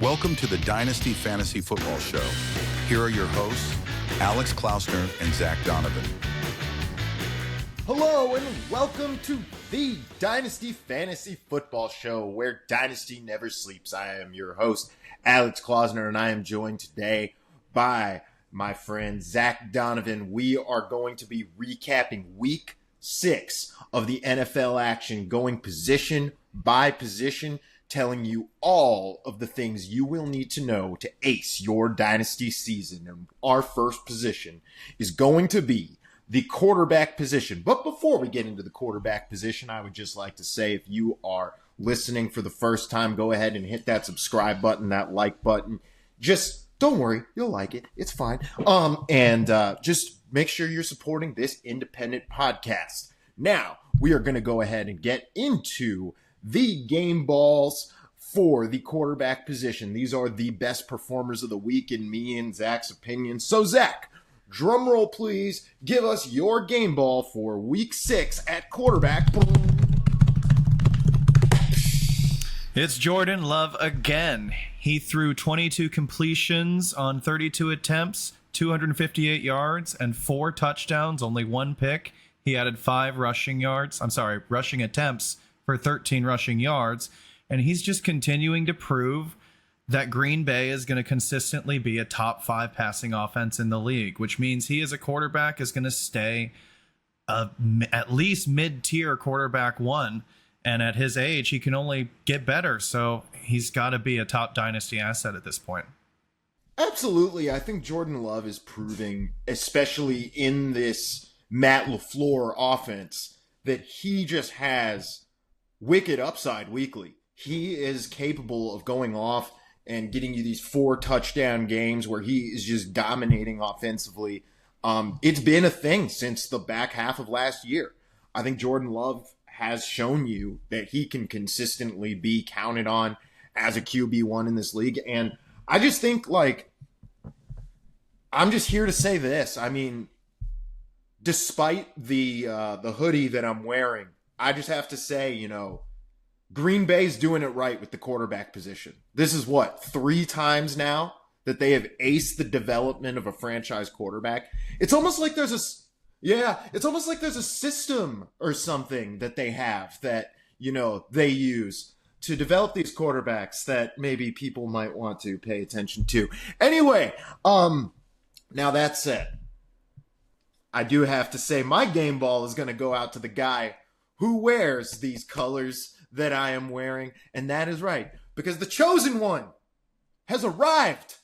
Welcome to the Dynasty Fantasy Football Show. Here are your hosts, Alex Klausner and Zack Donovan. Hello and welcome to the Dynasty Fantasy Football Show, where Dynasty never sleeps. I am your host, Alex Klausner, and I am joined today by my friend Zack Donovan. We are going to be recapping Week 6 of the NFL action, going position by position, telling you all of the things you will need to know to ace your Dynasty season. And our first position is going to be the quarterback position. But before we get into the quarterback position, I would just like to say, if you are listening for the first time, go ahead and hit that subscribe button, that like button. Just don't worry, you'll like it. It's fine. And just make sure you're supporting this independent podcast. Now, we are going to go ahead and get into the game balls for the quarterback position. These are the best performers of the week in me and Zach's opinion. So, Zach, drum roll, please. Give us your game ball for Week 6 at quarterback. It's Jordan Love again. He threw 22 completions on 32 attempts, 258 yards, and 4 touchdowns, only 1 pick. He added 5 rushing attempts for 13 rushing yards. And he's just continuing to prove that Green Bay is going to consistently be a top 5 passing offense in the league, which means he as a quarterback is going to stay at least mid-tier quarterback 1. And at his age, he can only get better. So he's got to be a top dynasty asset at this point. Absolutely. I think Jordan Love is proving, especially in this Matt LaFleur offense, that he just has wicked upside weekly. He is capable of going off and getting you these 4 touchdown games where he is just dominating offensively. It's been a thing since the back half of last year. I think Jordan Love has shown you that he can consistently be counted on as a QB1 in this league. And I just think, I'm just here to say this. I mean, despite the hoodie that I'm wearing, I just have to say, Green Bay's doing it right with the quarterback position. This is 3 times now that they have aced the development of a franchise quarterback. It's almost like there's a system or something that they have that, they use to develop these quarterbacks that maybe people might want to pay attention to. Anyway, now that said, I do have to say my game ball is going to go out to the guy who wears these colors that I am wearing, and that is right, because the chosen one has arrived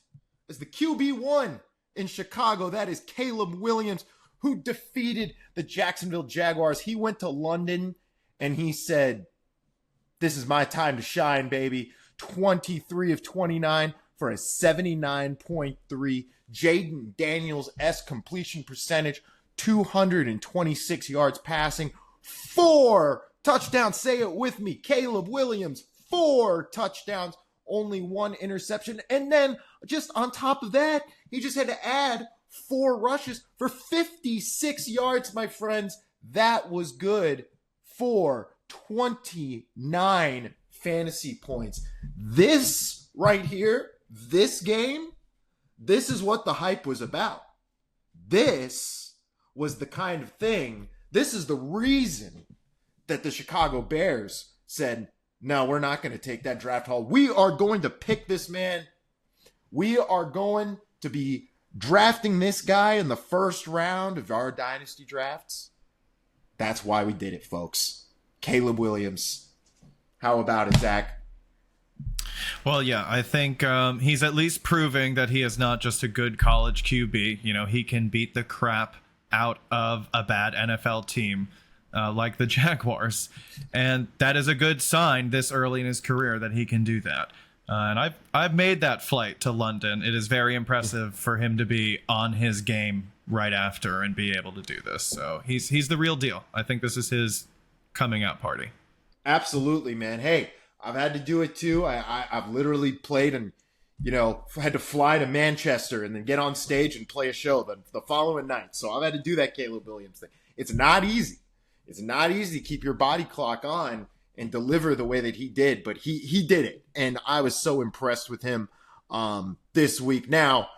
as the QB1 in Chicago. That is Caleb Williams, who defeated the Jacksonville Jaguars. He went to London and he said, "This is my time to shine, baby." 23 of 29 for a 79.3 Jaden Daniels-esque completion percentage, 226 yards passing, 4 touchdowns. Say it with me. Caleb Williams, 4 touchdowns, only 1 interception. And then just on top of that, he just had to add 4 rushes for 56 yards, my friends. That was good for 29 fantasy points. This right here, this game, this is what the hype was about. This was the kind of thing, this is the reason that the Chicago Bears said, no, we're not going to take that draft haul. We are going to pick this man. We are going to be drafting this guy in the first round of our dynasty drafts. That's why we did it, folks. Caleb Williams. How about it, Zach? Well, yeah, I think he's at least proving that he is not just a good college QB. He can beat the crap out of a bad NFL team like the Jaguars. And that is a good sign this early in his career that he can do that. And I've made that flight to London. It is very impressive for him to be on his game right after and be able to do this. So he's the real deal. I think this is his coming out party. Absolutely, man. Hey, I've had to do it too. I've literally played and, had to fly to Manchester and then get on stage and play a show the following night. So I've had to do that Caleb Williams thing. It's not easy. It's not easy to keep your body clock on and deliver the way that he did, but he did it. And I was so impressed with him this week. Now,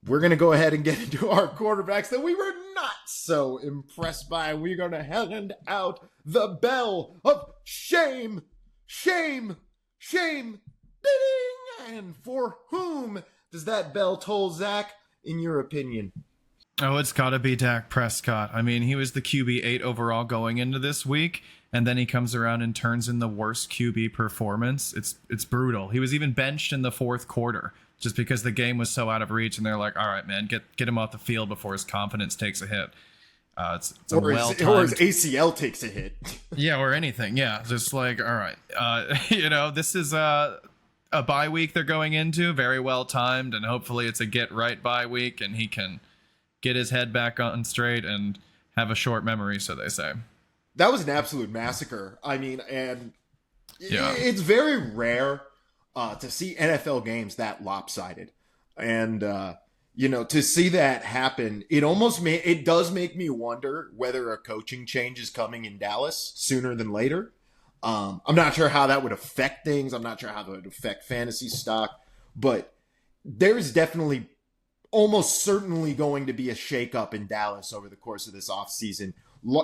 we're going to go ahead and get into our quarterbacks that we were not so impressed by. We're going to hand out the bell of shame, shame, shame, ding! And for whom does that bell toll, Zach, in your opinion? Oh, it's got to be Dak Prescott. I mean, he was the QB 8 overall going into this week, and then he comes around and turns in the worst QB performance. It's brutal. He was even benched in the fourth quarter just because the game was so out of reach, and they're like, all right, man, get him off the field before his confidence takes a hit. It's a well-timed... Or his ACL takes a hit. Yeah, or anything. Yeah, just like, all right. This is a bye week they're going into, very well-timed, and hopefully it's a get-right bye week, and he can get his head back on straight and have a short memory, so they say. That was an absolute massacre. I mean, and yeah. It's very rare to see NFL games that lopsided. And, to see that happen, it does make me wonder whether a coaching change is coming in Dallas sooner than later. I'm not sure how that would affect things. I'm not sure how that would affect fantasy stock, but there's definitely almost certainly going to be a shakeup in Dallas over the course of this offseason.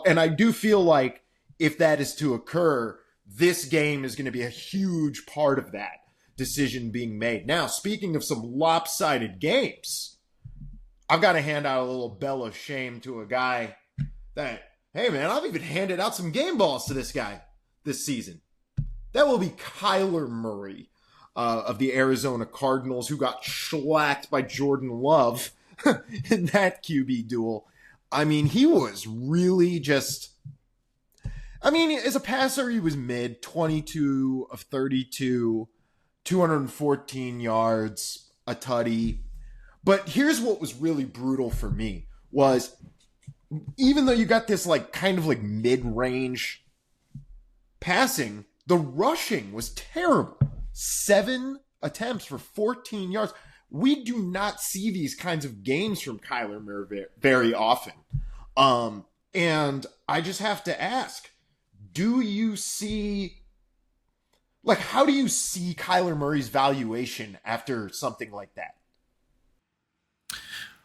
And I do feel like if that is to occur, this game is going to be a huge part of that decision being made. Now, speaking of some lopsided games, I've got to hand out a little bell of shame to a guy that, hey man, I've even handed out some game balls to this guy this season. That will be Kyler Murray of the Arizona Cardinals, who got shellacked by Jordan Love in that QB duel. I mean, he was really just... I mean, as a passer, he was mid, 22 of 32, 214 yards, a tutty. But here's what was really brutal for me, was even though you got this kind of mid-range passing, the rushing was terrible. 7 attempts for 14 yards. We do not see these kinds of games from Kyler Murray very often. And I just have to ask, do you see, how do you see Kyler Murray's valuation after something like that?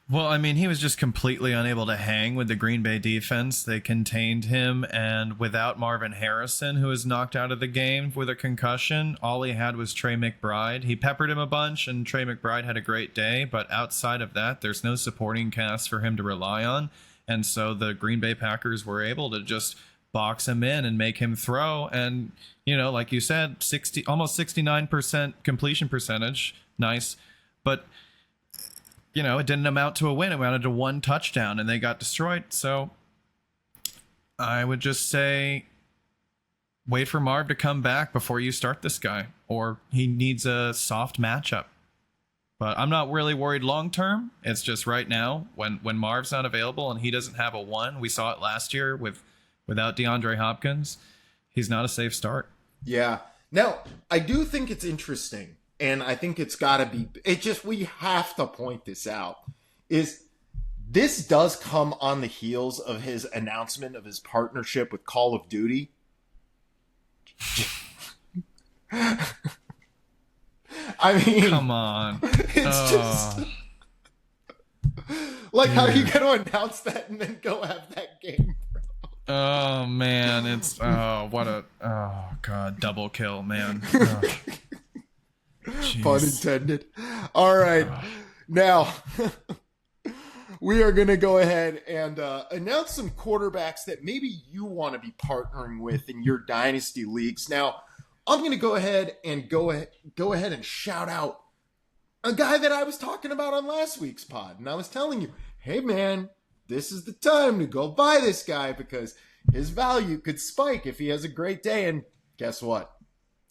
Well, I mean, he was just completely unable to hang with the Green Bay defense. They contained him, and without Marvin Harrison, who was knocked out of the game with a concussion, all he had was Trey McBride. He peppered him a bunch, and Trey McBride had a great day, but outside of that, there's no supporting cast for him to rely on, and so the Green Bay Packers were able to just box him in and make him throw, and, like you said, almost 69% completion percentage. Nice, but... it didn't amount to a win. It amounted to 1 touchdown, and they got destroyed. So I would just say wait for Marv to come back before you start this guy, or he needs a soft matchup. But I'm not really worried long term. It's just right now when Marv's not available and he doesn't have a 1. We saw it last year without DeAndre Hopkins. He's not a safe start. Yeah. Now, I do think it's interesting. And I think it's got to be, we have to point this out, is this does come on the heels of his announcement of his partnership with Call of Duty. I mean, come on. It's just how are you going to announce that and then go have that game, bro? Oh, man. God, double kill, man. Jeez. Pun intended. All right. Now, we are going to go ahead and announce some quarterbacks that maybe you want to be partnering with in your dynasty leagues. Now, I'm going to go ahead and shout out a guy that I was talking about on last week's pod. And I was telling you, hey, man, this is the time to go buy this guy because his value could spike if he has a great day. And guess what?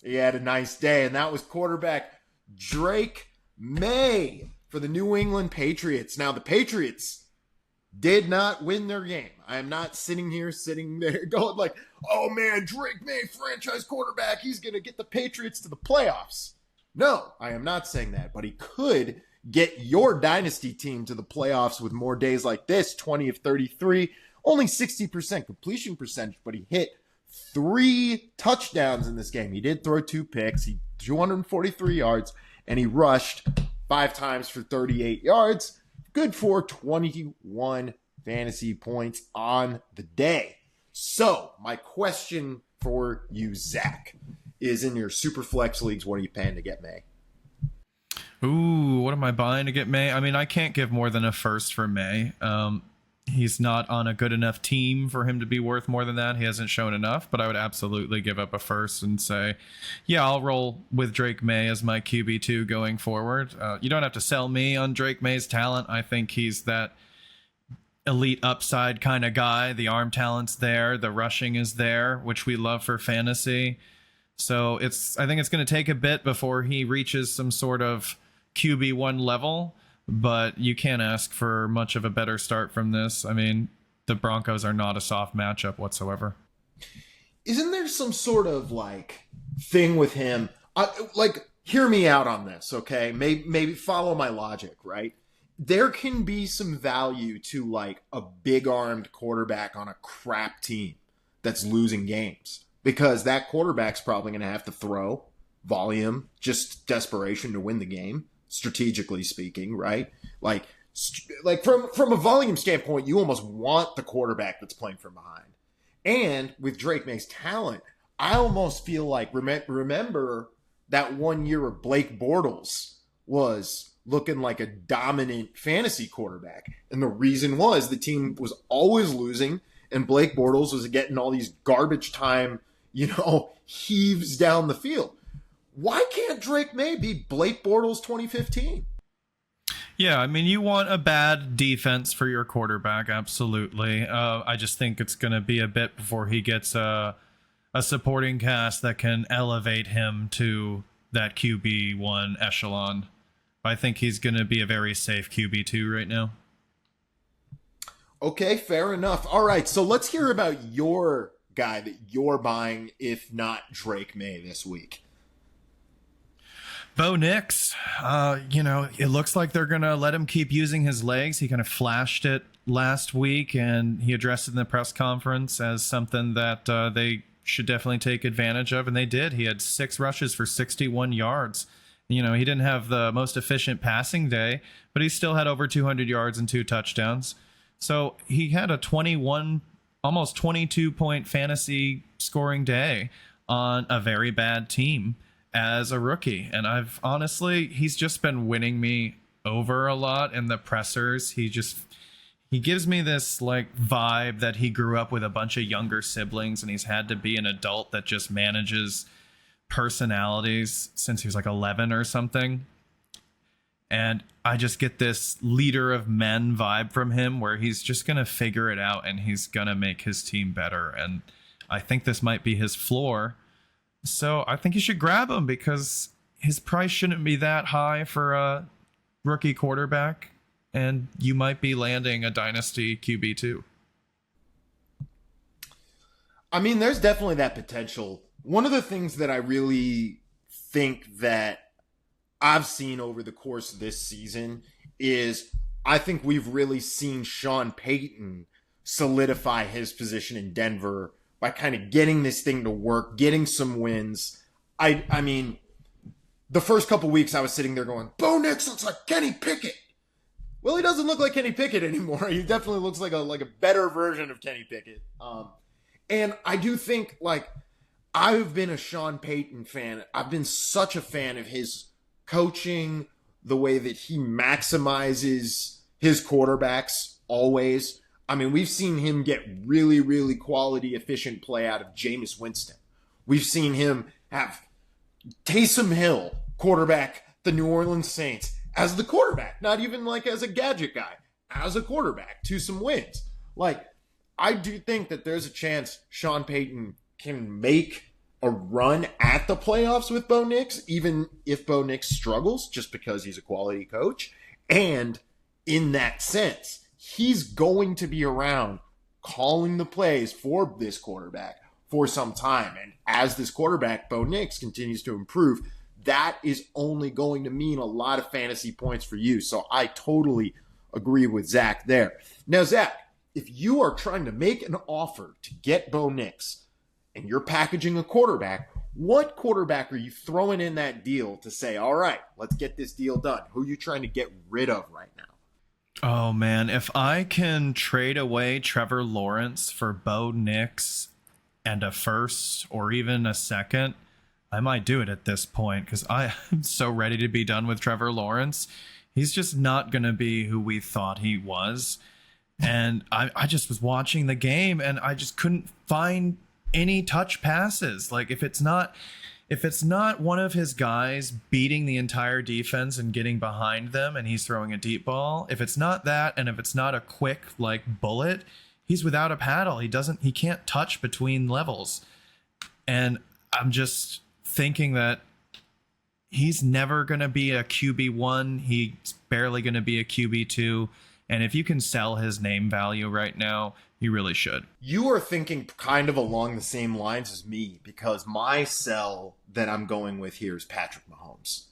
He had a nice day, and that was quarterback Drake May for the New England Patriots. Now, the Patriots did not win their game. I am not sitting there going oh man, Drake May, franchise quarterback, he's going to get the Patriots to the playoffs. No, I am not saying that, but he could get your dynasty team to the playoffs with more days like this, 20 of 33, only 60% completion percentage, but he hit 3 touchdowns in this game. He did throw 2 picks. He 243 yards, and he rushed 5 times for 38 yards. Good for 21 fantasy points on the day. So my question for you, Zach, is in your super flex leagues, what are you paying to get May? Ooh, what am I buying to get May? I mean, I can't give more than a first for May. He's not on a good enough team for him to be worth more than that. He hasn't shown enough, but I would absolutely give up a first and say, yeah, I'll roll with Drake May as my QB2 going forward. You don't have to sell me on Drake May's talent. I think he's that elite upside kind of guy. The arm talent's there. The rushing is there, which we love for fantasy. So I think it's going to take a bit before he reaches some sort of QB1 level, but you can't ask for much of a better start from this. I mean, the Broncos are not a soft matchup whatsoever. Isn't there some sort of thing with him? Hear me out on this, okay? Maybe follow my logic, right? There can be some value to a big-armed quarterback on a crap team that's losing games, because that quarterback's probably going to have to throw volume, just desperation to win the game, strategically speaking, right? From a volume standpoint, you almost want the quarterback that's playing from behind. And with Drake May's talent, I almost feel like, remember that 1 year of Blake Bortles was looking like a dominant fantasy quarterback. And the reason was the team was always losing, and Blake Bortles was getting all these garbage time, heaves down the field. Why can't Drake May be Blake Bortles 2015? Yeah, I mean, you want a bad defense for your quarterback, absolutely. I just think it's going to be a bit before he gets a supporting cast that can elevate him to that QB1 echelon. I think he's going to be a very safe QB2 right now. Okay, fair enough. All right, so let's hear about your guy that you're buying, if not Drake May, this week. Bo Nix, it looks like they're going to let him keep using his legs. He kind of flashed it last week, and he addressed it in the press conference as something that they should definitely take advantage of, and they did. He had 6 rushes for 61 yards. He didn't have the most efficient passing day, but he still had over 200 yards and 2 touchdowns. So he had a 21, almost 22-point fantasy scoring day on a very bad team as a rookie. And he's just been winning me over a lot in the pressers. He gives me this vibe that he grew up with a bunch of younger siblings, and he's had to be an adult that just manages personalities since he was 11 or something. And I just get this leader of men vibe from him, where he's just going to figure it out and he's going to make his team better. And I think this might be his floor. So I think you should grab him, because his price shouldn't be that high for a rookie quarterback, and you might be landing a dynasty QB2. I mean, there's definitely that potential. One of the things that I really think that I've seen over the course of this season is I think we've really seen Sean Payton solidify his position in Denver by kind of getting this thing to work, getting some wins. I mean, the first couple weeks I was sitting there going, Bo Nix looks like Kenny Pickett. Well, he doesn't look like Kenny Pickett anymore. He definitely looks like a better version of Kenny Pickett. And I do think, I've been a Sean Payton fan. I've been such a fan of his coaching, the way that he maximizes his quarterbacks always. I mean, we've seen him get really, really quality, efficient play out of Jameis Winston. We've seen him have Taysom Hill, quarterback the New Orleans Saints, as the quarterback, not even as a gadget guy, as a quarterback to some wins. I do think that there's a chance Sean Payton can make a run at the playoffs with Bo Nix, even if Bo Nix struggles, just because he's a quality coach. And in that sense, he's going to be around calling the plays for this quarterback for some time. And as this quarterback, Bo Nix, continues to improve, that is only going to mean a lot of fantasy points for you. So I totally agree with Zach there. Now, Zach, if you are trying to make an offer to get Bo Nix, and you're packaging a quarterback, what quarterback are you throwing in that deal to say, all right, let's get this deal done? Who are you trying to get rid of right now? Oh, man. If I can trade away Trevor Lawrence for Bo Nix and a first or even a second, I might do it at this point because I am so ready to be done with Trevor Lawrence. He's just not going to be who we thought he was. And I just was watching the game and I just couldn't find any touch passes. Like if it's not one of his guys beating the entire defense and getting behind them and he's throwing a deep ball, if it's not that and if it's not a quick like bullet, he's without a paddle. He can't touch between levels. And I'm just thinking that he's never going to be a QB1. He's barely going to be a QB2. And if you can sell his name value right now, you really should. You are thinking kind of along the same lines as me because my sell that I'm going with here is Patrick Mahomes.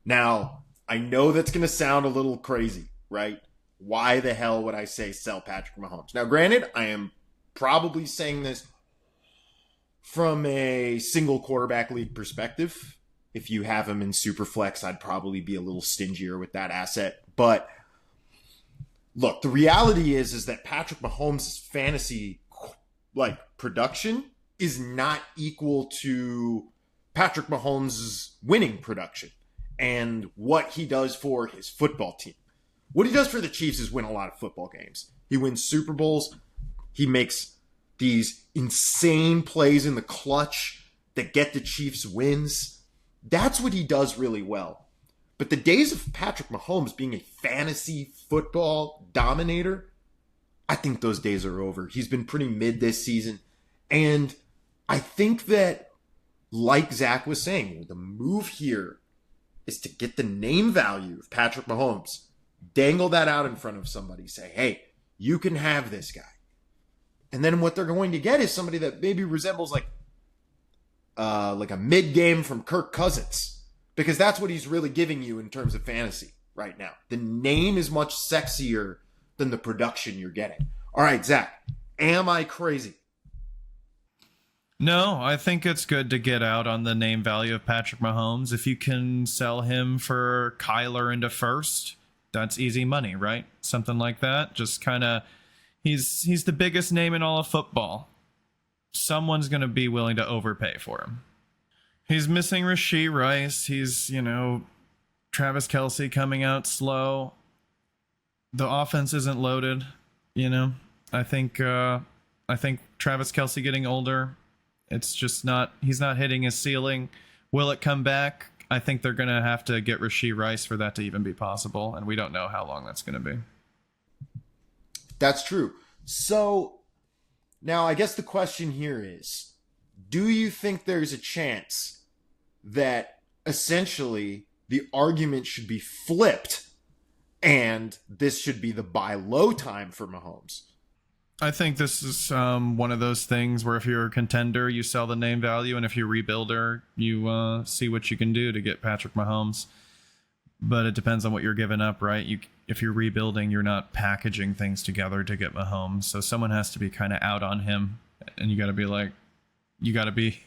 Now, I know that's going to sound a little crazy, right? Why the hell would I say sell Patrick Mahomes? Now, granted, I am probably saying this from a single quarterback league perspective. If you have him in Superflex, I'd probably be a little stingier with that asset. But look, the reality is that Patrick Mahomes' fantasy production is not equal to Patrick Mahomes' winning production and what he does for his football team. What he does for the Chiefs is win a lot of football games. He wins Super Bowls. He makes these insane plays in the clutch that get the Chiefs wins. That's what he does really well. But the days of Patrick Mahomes being a fantasy football dominator, I think those days are over. He's been pretty mid this season. And I think that, like Zack was saying, the move here is to get the name value of Patrick Mahomes, dangle that out in front of somebody, say, hey, you can have this guy. And then what they're going to get is somebody that maybe resembles like a mid-game from Kirk Cousins. Because that's what he's really giving you in terms of fantasy right now. The name is much sexier than the production you're getting. All right, Zack, am I crazy? No, I think it's good to get out on the name value of Patrick Mahomes. If you can sell him for Kyler into first, that's easy money, right? Something like that. Just kind of, he's the biggest name in all of football. Someone's going to be willing to overpay for him. He's missing Rashee Rice. He's, Travis Kelce coming out slow. The offense isn't loaded, I think Travis Kelce getting older, it's just he's not hitting his ceiling. Will it come back? I think they're going to have to get Rashee Rice for that to even be possible, and we don't know how long that's going to be. That's true. So now I guess the question here is, do you think there's a chance that essentially the argument should be flipped and this should be the buy low time for Mahomes? I think this is one of those things where if you're a contender, you sell the name value, and if you're a rebuilder, you see what you can do to get Patrick Mahomes. But it depends on what you're giving up, right? If you're rebuilding, you're not packaging things together to get Mahomes. So someone has to be kind of out on him, and you got to be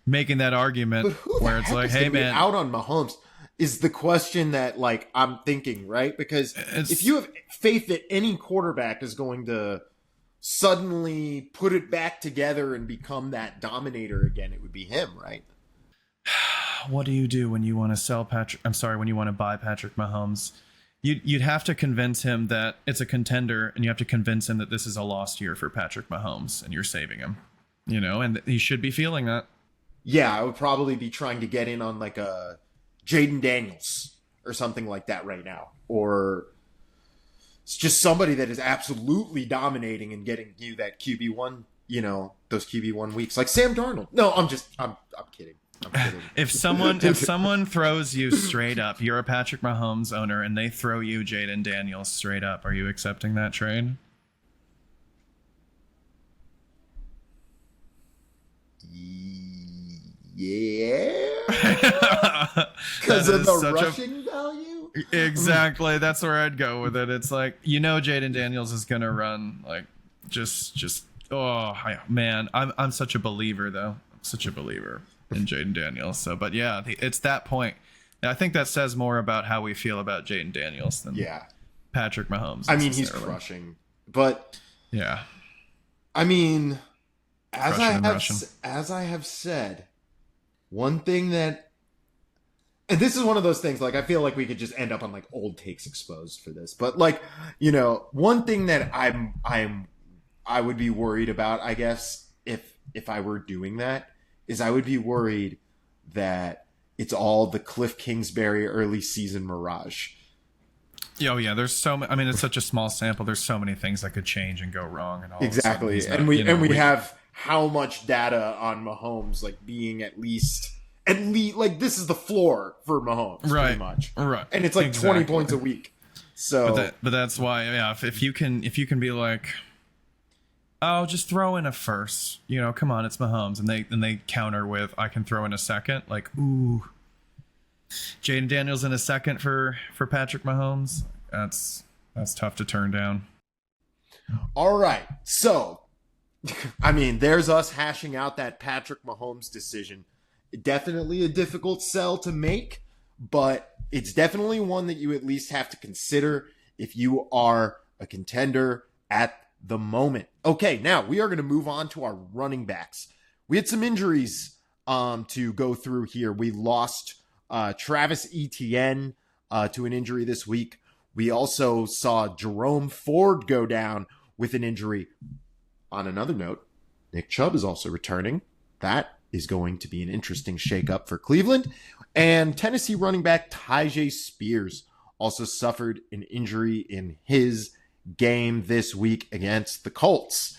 making that argument where it's like, hey, man, out on Mahomes is the question that I'm thinking, right? Because if you have faith that any quarterback is going to suddenly put it back together and become that dominator again, it would be him, right? What do you do when you want to when you want to buy Patrick Mahomes? You'd have to convince him that it's a contender, and you have to convince him that this is a lost year for Patrick Mahomes and you're saving him, and he should be feeling that. Yeah, I would probably be trying to get in on like a Jaden Daniels or something like that right now. Or it's just somebody that is absolutely dominating and getting you that QB1, those QB1 weeks. Like Sam Darnold. No, I'm kidding. I'm kidding. If someone throws you straight up, you're a Patrick Mahomes owner, and they throw you Jaden Daniels straight up, are you accepting that trade? Yeah. Because of the rushing value? Exactly. That's where I'd go with it. It's like, Jaden Daniels is going to run just man, I'm such a believer though. I'm such a believer in Jaden Daniels. So, but yeah, it's that point. I think that says more about how we feel about Jaden Daniels than Patrick Mahomes. I mean, he's crushing, but yeah. I mean, as I have said, one thing that, and this is one of those things, like, I feel like we could just end up on like old takes exposed for this, but like, you know, one thing that I would be worried about, I guess, if I were doing that, is I would be worried that it's all the Cliff Kingsbury early season mirage. Oh yeah, there's so many. I mean, it's such a small sample. There's so many things that could change and go wrong, and all. Exactly, and we have how much data on Mahomes, like being at least like this is the floor for Mahomes, pretty much, right? And it's like 20 points a week. So, but that's why, yeah. If you can be like, oh, just throw in a first, you know, come on, it's Mahomes, and they counter with, I can throw in a second, like, ooh. Jaden Daniels in a second for Patrick Mahomes. That's tough to turn down. All right. So, I mean, there's us hashing out that Patrick Mahomes decision. Definitely a difficult sell to make, but it's definitely one that you at least have to consider if you are a contender at the moment. Okay, now we are going to move on to our running backs. We had some injuries to go through here. We lost Travis Etienne to an injury this week. We also saw Jerome Ford go down with an injury. On another note, Nick Chubb is also returning. That is going to be an interesting shakeup for Cleveland. And Tennessee running back Tyjae Spears also suffered an injury in his game this week against the Colts.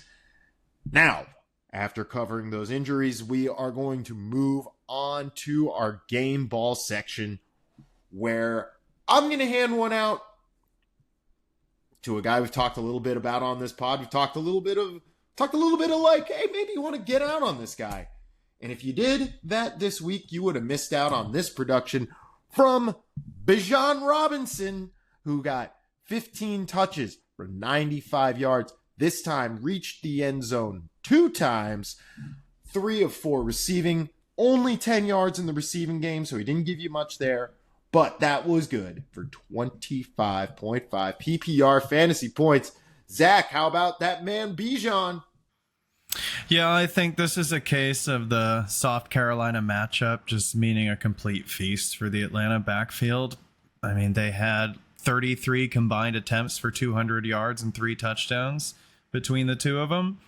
Now, after covering those injuries, we are going to move on to our game ball section, where I'm going to hand one out to a guy we've talked a little bit about on this pod. We've talked a little bit of like, hey, maybe you want to get out on this guy. And if you did that this week, you would have missed out on this production from Bijan Robinson, who got 15 touches for 95 yards. This time reached the end zone 2 times, 3 of 4 receiving, only 10 yards in the receiving game, so he didn't give you much there. But that was good for 25.5 PPR fantasy points. Zach, how about that man Bijan? Yeah, I think this is a case of the soft Carolina matchup just meaning a complete feast for the Atlanta backfield. I mean, they had 33 combined attempts for 200 yards and 3 touchdowns between the two of them.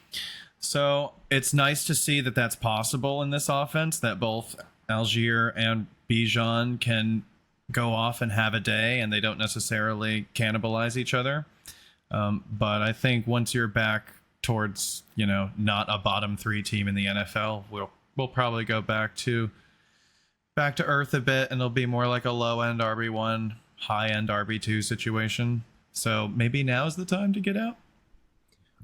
So it's nice to see that that's possible in this offense, that both Algier and Bijan can go off and have a day and they don't necessarily cannibalize each other. But I think once you're back towards, you know, not a bottom 3 team in the NFL, we'll probably go back to earth a bit, and it'll be more like a low end RB1, high end RB2 situation. So maybe now is the time to get out.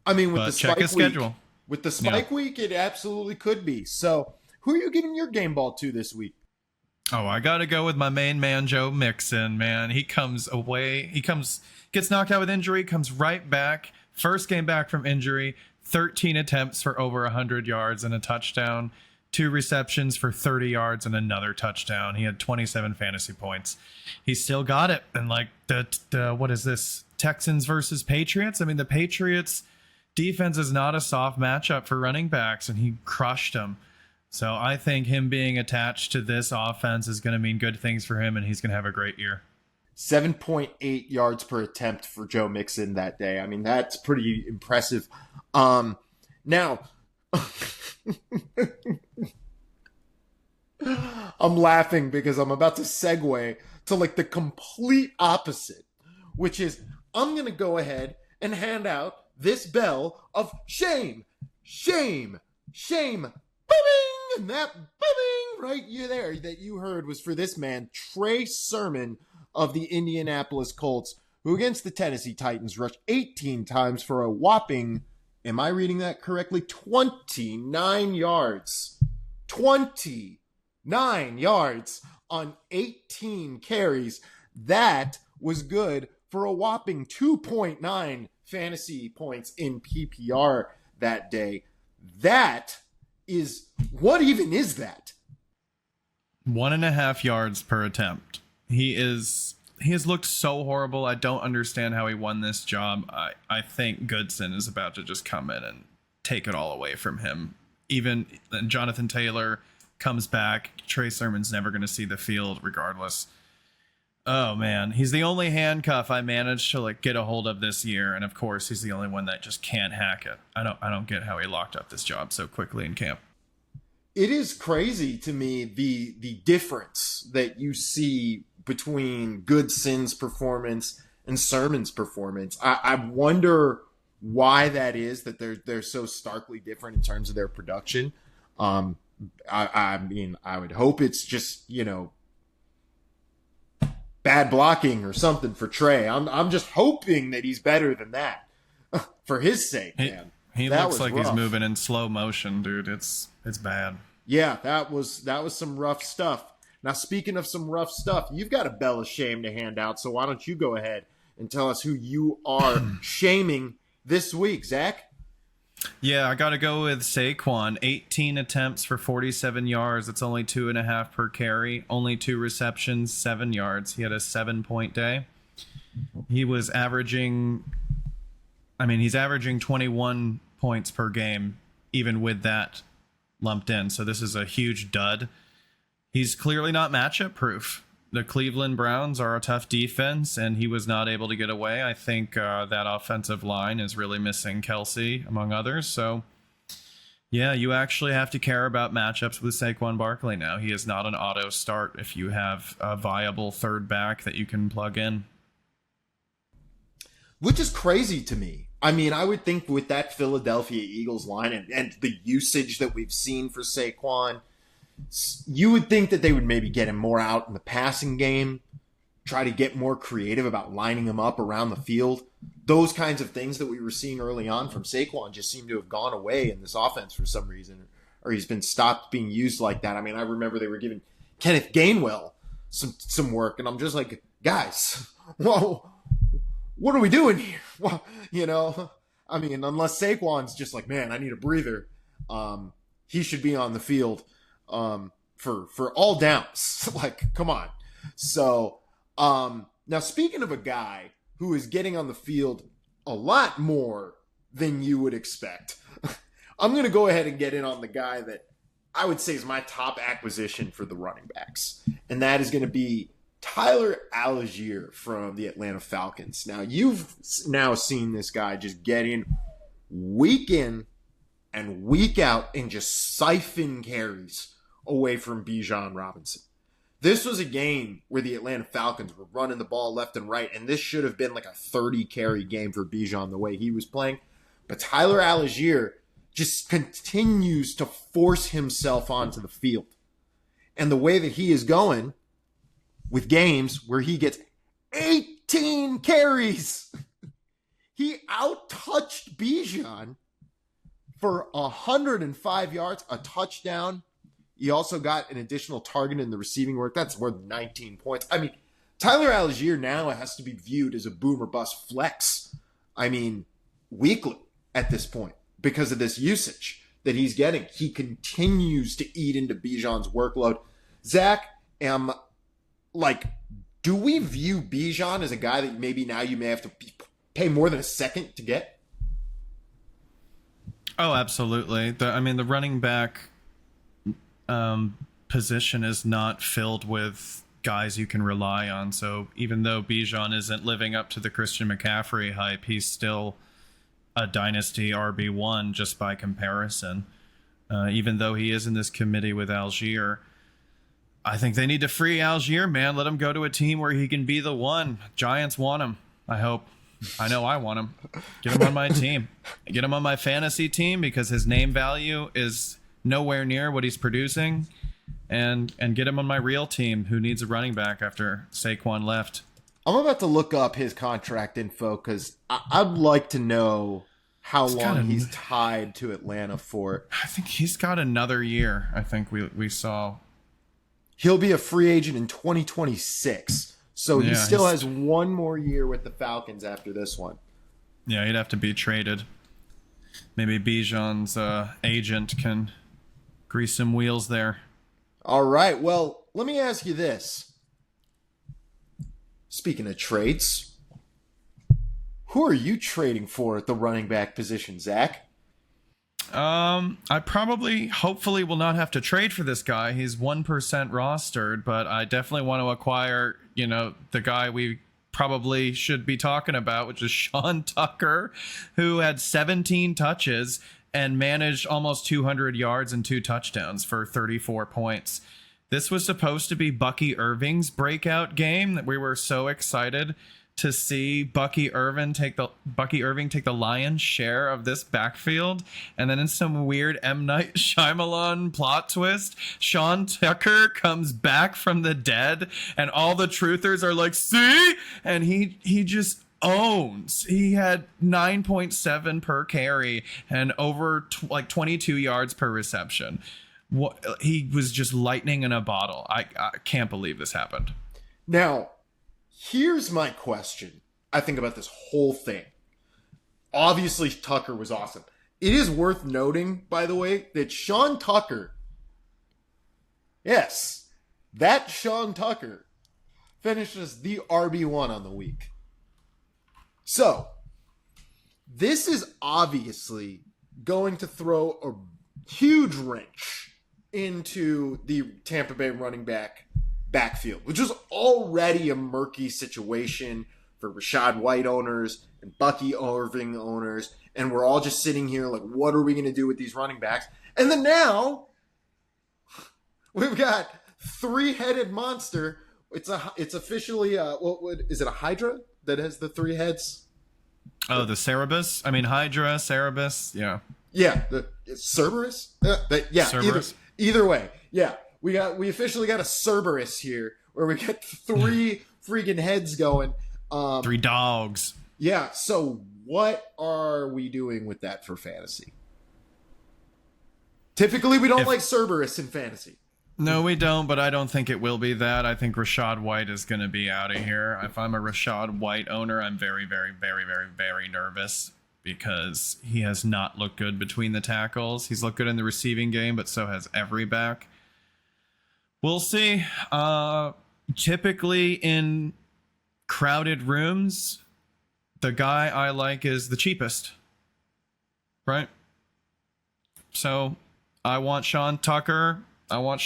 I mean, with the check his schedule. With the spike week, it absolutely could be. So who are you giving your game ball to this week? Oh, I got to go with my main man, Joe Mixon, man. He gets knocked out with injury, comes right back. First game back from injury, 13 attempts for over 100 yards and a touchdown, 2 receptions for 30 yards and another touchdown. He had 27 fantasy points. He still got it. And like the what is this? Texans versus Patriots? I mean, the Patriots defense is not a soft matchup for running backs, and he crushed them. So I think him being attached to this offense is going to mean good things for him, and he's going to have a great year. 7.8 yards per attempt for Joe Mixon that day. I mean, that's pretty impressive. Now, I'm laughing because I'm about to segue to like the complete opposite, which is I'm going to go ahead and hand out this bell of shame, shame, shame, booming, and that booming right there that you heard was for this man, Trey Sermon of the Indianapolis Colts, who against the Tennessee Titans rushed 18 times for a whopping, am I reading that correctly, 29 yards. 29 yards on 18 carries. That was good for a whopping 2.9 fantasy points in PPR that day. What even is that? 1.5 yards per attempt. He has looked so horrible. I don't understand how he won this job. I think Goodson is about to just come in and take it all away from him. Even Jonathan Taylor comes back. Trey Sermon's never going to see the field regardless. Oh man, he's the only handcuff I managed to get a hold of this year, and of course he's the only one that just can't hack it. I don't get how he locked up this job so quickly in camp. It is crazy to me the difference that you see between Goodson's performance and Sermon's performance. I wonder why that is, that they're so starkly different in terms of their production. I mean, I would hope it's just, bad blocking or something for Trey. I'm just hoping that he's better than that for his sake, man. He looks like he's moving in slow motion, dude. It's bad. Yeah, that was some rough stuff. Now, speaking of some rough stuff, you've got a bell of shame to hand out, so why don't you go ahead and tell us who you are shaming this week, Zach? Yeah, I got to go with Saquon. 18 attempts for 47 yards. It's only 2.5 per carry. Only 2 receptions, 7 yards. He had a 7-point day. He was averaging... he's averaging 21 points per game, even with that lumped in. So this is a huge dud. He's clearly not matchup proof. The Cleveland Browns are a tough defense, and he was not able to get away. I think that offensive line is really missing Kelsey, among others. So, yeah, you actually have to care about matchups with Saquon Barkley now. He is not an auto start if you have a viable third back that you can plug in. Which is crazy to me. I would think with that Philadelphia Eagles line and the usage that we've seen for Saquon, you would think that they would maybe get him more out in the passing game, try to get more creative about lining him up around the field. Those kinds of things that we were seeing early on from Saquon just seem to have gone away in this offense for some reason, or he's been stopped being used like that. I remember they were giving Kenneth Gainwell some work, and I'm just like, guys, whoa, what are we doing here? Well, unless Saquon's just like, man, I need a breather, he should be on the field for all downs. Come on. So, now speaking of a guy who is getting on the field a lot more than you would expect, I'm going to go ahead and get in on the guy that I would say is my top acquisition for the running backs. And that is going to be Tyler Algier from the Atlanta Falcons. Now, you've now seen this guy just get in and week out and just siphon carries away from Bijan Robinson. This was a game where the Atlanta Falcons were running the ball left and right, and this should have been like a 30-carry game for Bijan the way he was playing. But Tyler Algier just continues to force himself onto the field. And the way that he is going with games where he gets 18 carries, he out-touched Bijan for 105 yards, a touchdown. He also got an additional target in the receiving work. That's more than 19 points. Tyler Algier now has to be viewed as a boom or bust flex. Weekly at this point because of this usage that he's getting. He continues to eat into Bijan's workload. Zach, do we view Bijan as a guy that maybe now you may have to pay more than a second to get? Oh, absolutely. The running back position is not filled with guys you can rely on. So even though Bijan isn't living up to the Christian McCaffrey hype, he's still a dynasty RB1 just by comparison. Even though he is in this committee with Algier, I think they need to free Algier, man. Let him go to a team where he can be the one. Giants want him, I hope. I know I want him. Get him on my team. Get him on my fantasy team because his name value is nowhere near what he's producing. And get him on my real team who needs a running back after Saquon left. I'm about to look up his contract info because I'd like to know how long he's tied to Atlanta for. I think he's got another year. I think we saw. He'll be a free agent in 2026. So he still has one more year with the Falcons after this one. Yeah, he'd have to be traded. maybe Bijan's agent can grease some wheels there. All right. Well, let me ask you this. Speaking of trades, who are you trading for at the running back position, Zach? I probably, hopefully, will not have to trade for this guy. He's 1% rostered, but I definitely want to acquire, the guy we probably should be talking about, which is Sean Tucker, who had 17 touches and managed almost 200 yards and 2 touchdowns for 34 points. This was supposed to be Bucky Irving's breakout game that we were so excited to see Bucky Irving take the lion's share of this backfield, and then in some weird M. Night Shyamalan plot twist, Sean Tucker comes back from the dead, and all the truthers are like, "See," and he just owns. He had 9.7 per carry and over 22 yards per reception. He was just lightning in a bottle. I can't believe this happened. Now, here's my question, I think, about this whole thing. Obviously, Tucker was awesome. It is worth noting, by the way, that Sean Tucker, yes, that Sean Tucker finishes the RB1 on the week. So, this is obviously going to throw a huge wrench into the Tampa Bay running backfield, which was already a murky situation for Rachaad White owners and Bucky Irving owners, and we're all just sitting here like, what are we going to do with these running backs? And then now we've got three-headed monster. It's officially is it a Hydra that has the 3 heads? Oh, the Cerberus? I mean, Hydra, Cerberus, yeah. Yeah, Cerberus? Cerberus. Either way, yeah. We officially got a Cerberus here, where we got 3 freaking heads going. 3 dogs. Yeah, so what are we doing with that for fantasy? Typically, we don't like Cerberus in fantasy. No, we don't, but I don't think it will be that. I think Rachaad White is going to be out of here. If I'm a Rachaad White owner, I'm very, very, very, very, very nervous because he has not looked good between the tackles. He's looked good in the receiving game, but so has every back. We'll see. Typically in crowded rooms, the guy I like is the cheapest, right? So I want Sean Tucker, and I want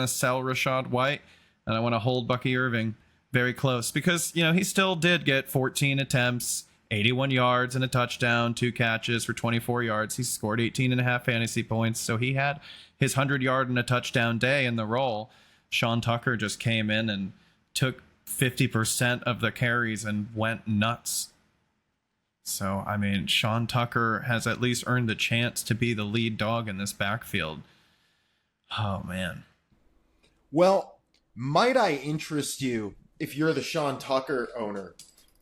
to sell Rachaad White, and I want to hold Bucky Irving very close because, he still did get 14 attempts, 81 yards and a touchdown, 2 catches for 24 yards. He scored 18.5 fantasy points, so he had his 100-yard and a touchdown day in the role. Sean Tucker just came in and took 50% of the carries and went nuts. So, I mean, Sean Tucker has at least earned the chance to be the lead dog in this backfield. Oh, man. Well, might I interest you, if you're the Sean Tucker owner,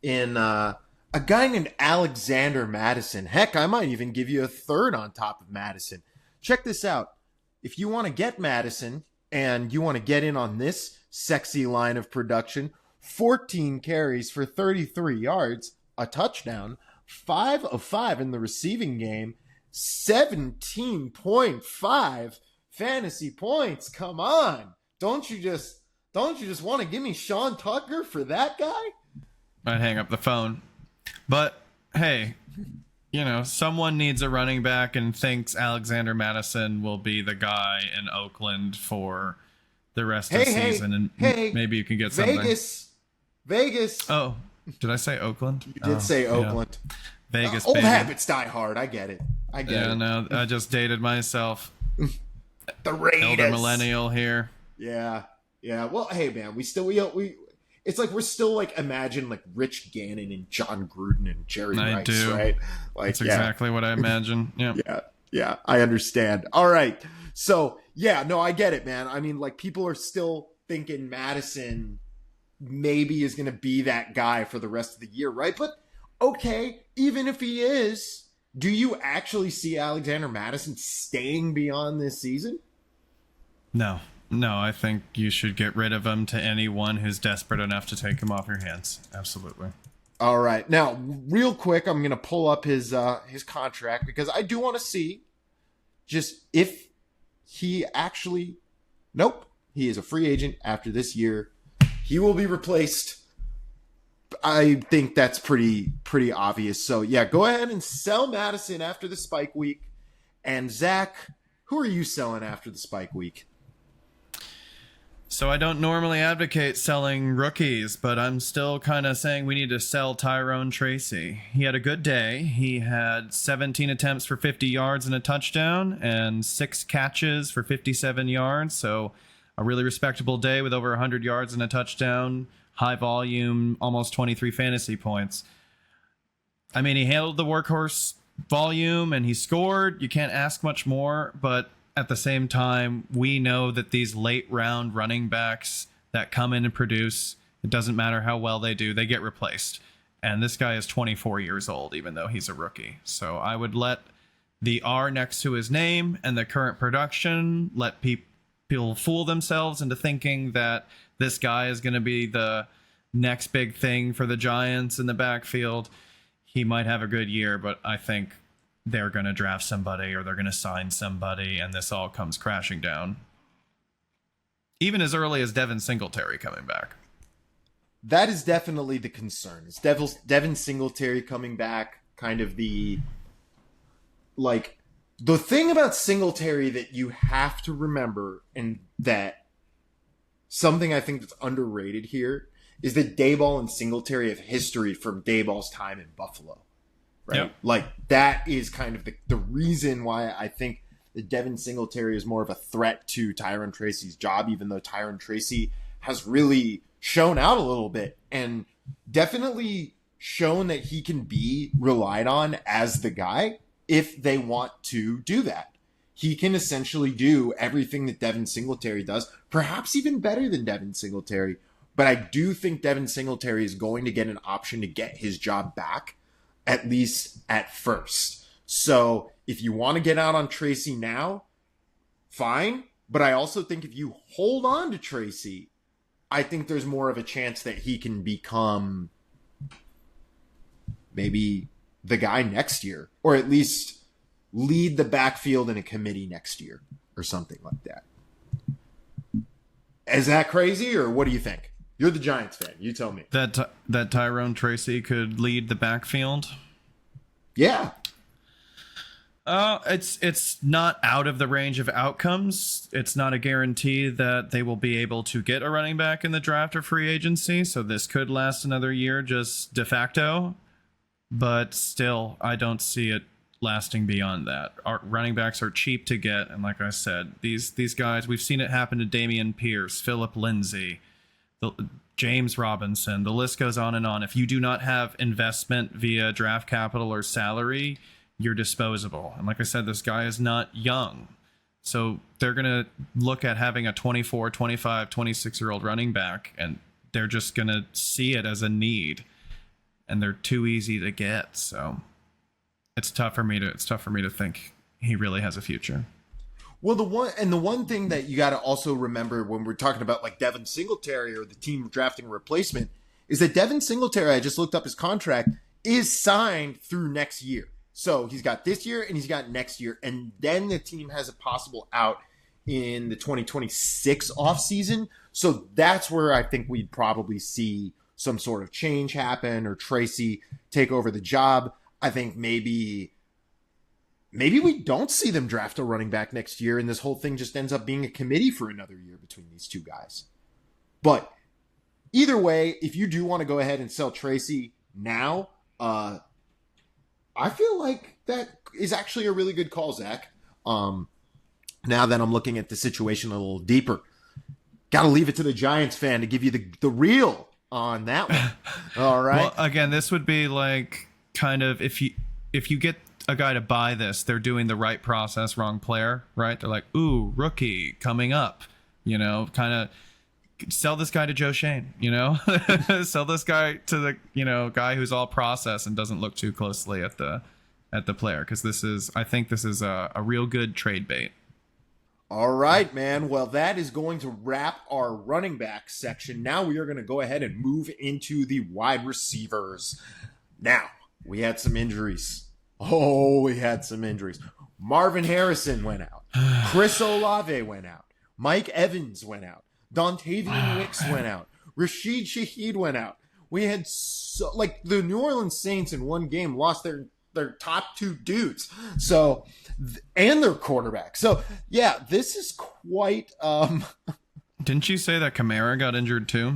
in a guy named Alexander Madison. Heck, I might even give you a third on top of Madison. Check this out. If you want to get Madison and you want to get in on this sexy line of production, 14 carries for 33 yards, a touchdown, 5 of 5 in the receiving game, 17.5 fantasy points. Come on. Don't you just want to give me Sean Tucker for that guy? I'd hang up the phone. But hey, someone needs a running back and thinks Alexander Madison will be the guy in Oakland for the rest of the season, and maybe you can get something. Vegas. Oh, did I say Oakland? You did say Oakland. Yeah. Vegas. Old baby. habits die hard. I get it. Yeah, no, I just dated myself. The Raiders. Elder millennial here. Yeah. Well, hey man, we it's like we're still like imagine like Rich Gannon and John Gruden and Jerry Rice, right? Like that's exactly what I imagine. Yeah. Yeah, I understand. All right. So, yeah, no, I get it, man. I mean, like people are still thinking Madison maybe is going to be that guy for the rest of the year, right? But okay, even if he is, do you actually see Alexander Madison staying beyond this season? No, I think you should get rid of him to anyone who's desperate enough to take him off your hands. Absolutely. All right. Now, real quick, I'm going to pull up his contract because I do want to see just if he actually. Nope. He is a free agent after this year. He will be replaced. I think that's pretty obvious. So, yeah, go ahead and sell Madison after the spike week. And Zach, who are you selling after the spike week? So I don't normally advocate selling rookies, but I'm still kind of saying we need to sell Tyrone Tracy. He had a good day. He had 17 attempts for 50 yards and a touchdown and 6 catches for 57 yards. So a really respectable day with over 100 yards and a touchdown, high volume, almost 23 fantasy points. I mean, he handled the workhorse volume and he scored. You can't ask much more, but at the same time, we know that these late round running backs that come in and produce, it doesn't matter how well they do, they get replaced. And this guy is 24 years old, even though he's a rookie. So I would let the R next to his name and the current production let people fool themselves into thinking that this guy is going to be the next big thing for the Giants in the backfield. He might have a good year, but I think they're going to draft somebody or they're going to sign somebody, and this all comes crashing down. Even as early as Devin Singletary coming back. That is definitely the concern. It's Devin Singletary coming back, kind of the thing about Singletary that you have to remember, and that something I think that's underrated here, is that Daboll and Singletary have history from Daboll's time in Buffalo. Right? Yep. Like, that is kind of the reason why I think that Devin Singletary is more of a threat to Tyrone Tracy's job, even though Tyrone Tracy has really shown out a little bit and definitely shown that he can be relied on as the guy if they want to do that. He can essentially do everything that Devin Singletary does, perhaps even better than Devin Singletary. But I do think Devin Singletary is going to get an option to get his job back, at least at first. So if you want to get out on Tracy now, fine. But I also think if you hold on to Tracy, I think there's more of a chance that he can become maybe the guy next year, or at least lead the backfield in a committee next year or something like that. Is that crazy, or what do you think? You're the Giants fan. You tell me. That Tyrone Tracy could lead the backfield? Yeah. It's not out of the range of outcomes. It's not a guarantee that they will be able to get a running back in the draft or free agency, so this could last another year just de facto. But still, I don't see it lasting beyond that. Our running backs are cheap to get, and like I said, these guys, we've seen it happen to Dameon Pierce, Phillip Lindsay, James Robinson, the list goes on and on. If you do not have investment via draft capital or salary, you're disposable. And like I said, this guy is not young. So they're going to look at having a 24, 25, 26-year-old running back, and they're just going to see it as a need. And they're too easy to get. So it's tough for me to think he really has a future. Well, the one thing that you got to also remember when we're talking about like Devin Singletary or the team drafting a replacement is that Devin Singletary, I just looked up his contract, is signed through next year. So he's got this year and he's got next year. And then the team has a possible out in the 2026 offseason. So that's where I think we'd probably see some sort of change happen or Tracy take over the job. I think maybe we don't see them draft a running back next year and this whole thing just ends up being a committee for another year between these two guys. But either way, if you do want to go ahead and sell Tracy now, I feel like that is actually a really good call, Zach. Now that I'm looking at the situation a little deeper, got to leave it to the Giants fan to give you the real on that one. All right. Well, again, this would be like kind of if you get a guy to buy this, they're doing the right process, wrong player, right? They're like, ooh, rookie coming up, kind of sell this guy to Joe Shane, sell this guy to the, guy who's all process and doesn't look too closely at the player. Cause I think this is a real good trade bait. All right, man. Well, that is going to wrap our running back section. Now we are going to go ahead and move into the wide receivers. Now, we had some injuries. Marvin Harrison went out. Chris Olave went out. Mike Evans went out. Dontavian Wicks went out. Rashid Shaheed went out. We had the New Orleans Saints in one game lost their top two dudes. So, and their quarterback. So, yeah, this is quite Didn't you say that Kamara got injured too?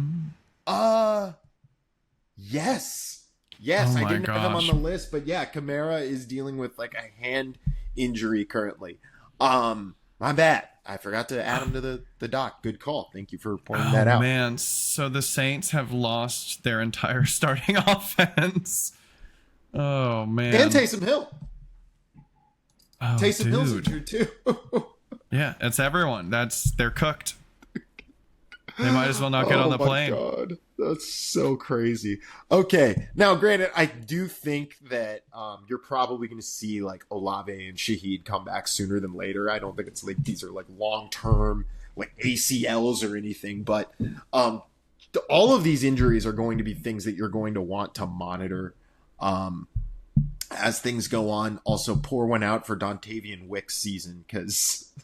Yes. Oh I didn't have him on gosh. the list, but yeah, Kamara is dealing with like a hand injury currently. My bad. I forgot to add him to the doc. Good call. Thank you for pointing that out. Man, so the Saints have lost their entire starting offense. Oh man. And Taysom Hill. Oh, Taysom Hill's dude. injured too. Yeah, it's everyone. They're cooked. They might as well not get on the plane. Oh my God. That's so crazy. Okay. Now, granted, I do think that you're probably going to see like Olave and Shaheed come back sooner than later. I don't think it's like these are like long-term like ACLs or anything, but all of these injuries are going to be things that you're going to want to monitor as things go on. Also, pour one out for Dontavian Wicks season because,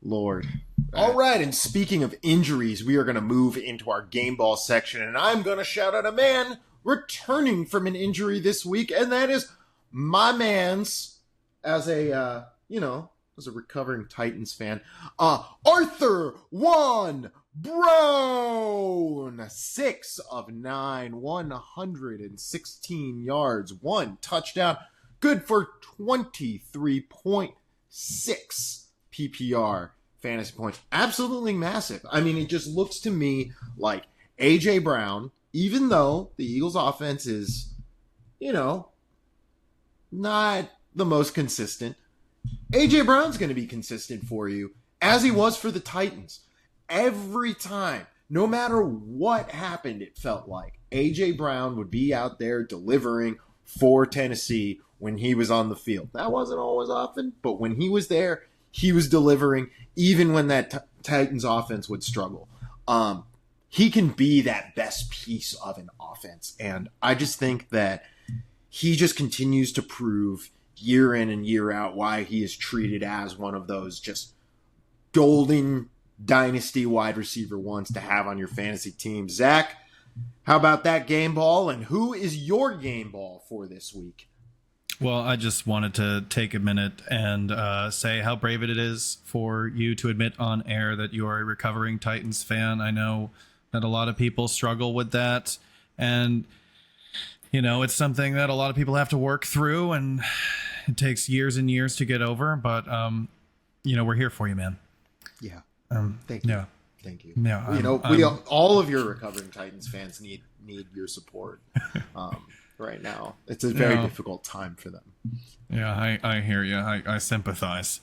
Lord. All right, and speaking of injuries, we are going to move into our game ball section, and I'm going to shout out a man returning from an injury this week, and that is my man's, as a recovering Titans fan, Arthur Juan Brown, 6 of 9, 116 yards, 1 touchdown, good for 23.6 PPR fantasy points. Absolutely massive. I mean, it just looks to me like A.J. Brown, even though the Eagles offense is, not the most consistent, A.J. Brown's going to be consistent for you, as he was for the Titans. Every time, no matter what happened, it felt like A.J. Brown would be out there delivering for Tennessee when he was on the field. That wasn't always often, but when he was there, he was delivering, even when that Titans offense would struggle. He can be that best piece of an offense. And I just think that he just continues to prove year in and year out why he is treated as one of those just golden dynasty wide receiver ones to have on your fantasy team. Zach, how about that game ball? And who is your game ball for this week? Well, I just wanted to take a minute and say how brave it is for you to admit on air that you are a recovering Titans fan. I know that a lot of people struggle with that. And, it's something that a lot of people have to work through, and it takes years and years to get over. But, we're here for you, man. Yeah. Thank you. Yeah. Thank you. Yeah, all of your recovering Titans fans need your support. Right now, it's a very difficult time for them. Yeah, I hear you. I sympathize,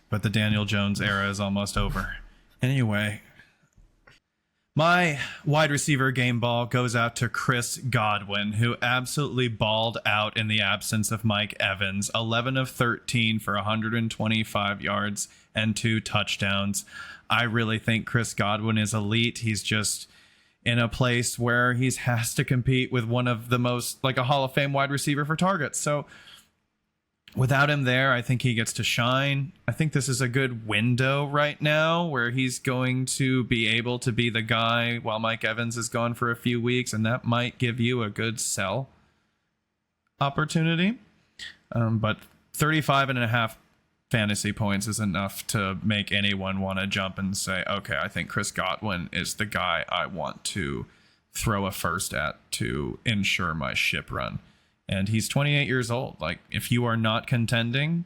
but the Daniel Jones era is almost over. Anyway, my wide receiver game ball goes out to Chris Godwin, who absolutely balled out in the absence of Mike Evans. 11 of 13 for 125 yards and 2 touchdowns. I really think Chris Godwin is elite. He's just in a place where he has to compete with one of the most, like a Hall of Fame wide receiver for targets. So without him there, I think he gets to shine. I think this is a good window right now where he's going to be able to be the guy while Mike Evans is gone for a few weeks, and that might give you a good sell opportunity. But 35.5 fantasy points is enough to make anyone want to jump and say, okay, I think Chris Godwin is the guy I want to throw a first at to ensure my ship run. And he's 28 years old. Like, if you are not contending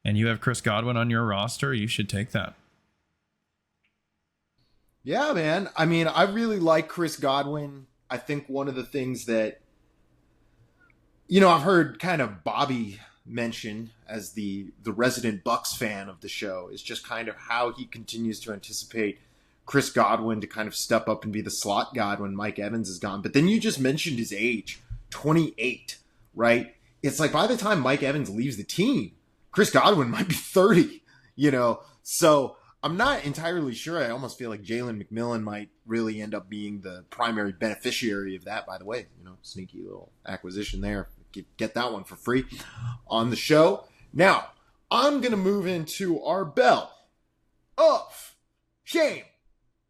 and you have Chris Godwin on your roster, you should take that. Yeah, man. I mean, I really like Chris Godwin. I think one of the things that, I've heard kind of Bobby mention as the resident Bucks fan of the show is just kind of how he continues to anticipate Chris Godwin to kind of step up and be the slot god when Mike Evans is gone. But then you just mentioned his age, 28, right? It's like by the time Mike Evans leaves the team, Chris Godwin might be 30, So I'm not entirely sure. I almost feel like Jalen McMillan might really end up being the primary beneficiary of that, by the way. Sneaky little acquisition there. Get that one for free on the show. Now, I'm going to move into our bell of shame.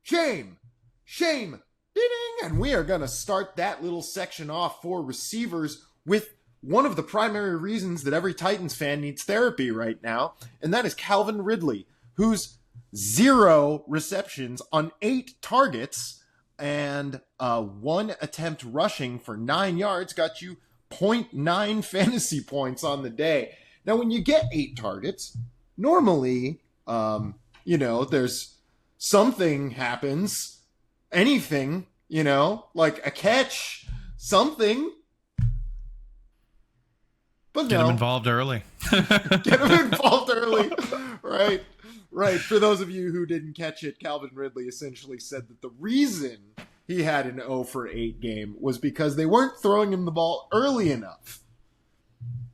Shame. Shame. Ding! And we are going to start that little section off for receivers with one of the primary reasons that every Titans fan needs therapy right now, and that is Calvin Ridley, whose 0 receptions on 8 targets and 1 attempt rushing for 9 yards got you 0.9 fantasy points on the day. Now, when you get 8 targets, normally, there's something happens, anything, like a catch, something. But Get him involved early. Get him involved early. Right. For those of you who didn't catch it, Calvin Ridley essentially said that the reason he had an 0 for 8 game was because they weren't throwing him the ball early enough.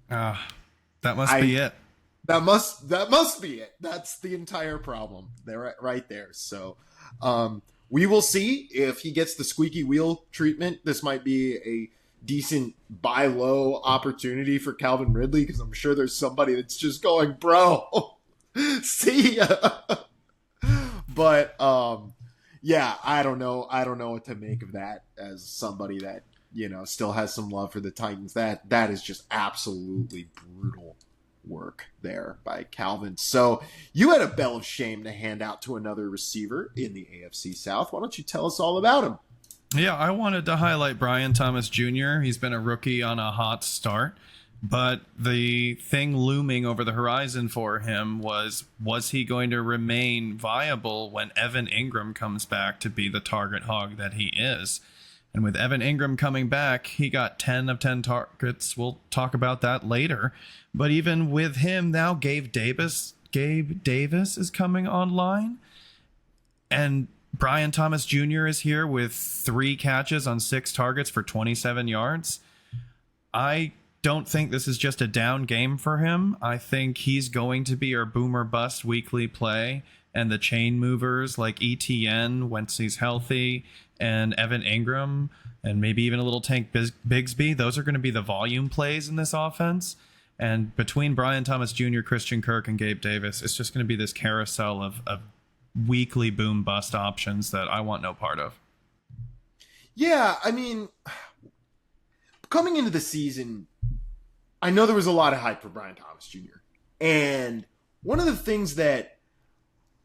That must be it. That must be it. That's the entire problem. They're right there. So we will see if he gets the squeaky wheel treatment. This might be a decent buy low opportunity for Calvin Ridley, because I'm sure there's somebody that's just going, bro, see ya. But I don't know what to make of that as somebody that still has some love for the Titans. That is just absolutely brutal work there by Calvin. So you had a bell of shame to hand out to another receiver in the AFC South. Why don't you tell us all about him? Yeah, I wanted to highlight Brian Thomas Jr. He's been a rookie on a hot start, but the thing looming over the horizon for him was he going to remain viable when Evan Ingram comes back to be the target hog that he is? And with Evan Ingram coming back, he got 10 of 10 targets. We'll talk about that later. But even with him now, Gabe Davis is coming online. And Brian Thomas Jr. is here with 3 catches on 6 targets for 27 yards. I don't think this is just a down game for him. I think he's going to be our boomer bust weekly play. And the chain movers like ETN, once he's healthy, and Evan Ingram, and maybe even a little Tank Bigsby, those are going to be the volume plays in this offense. And between Brian Thomas Jr., Christian Kirk, and Gabe Davis, it's just going to be this carousel of weekly boom bust options that I want no part of. Yeah, I mean, coming into the season, I know there was a lot of hype for Brian Thomas Jr. And one of the things that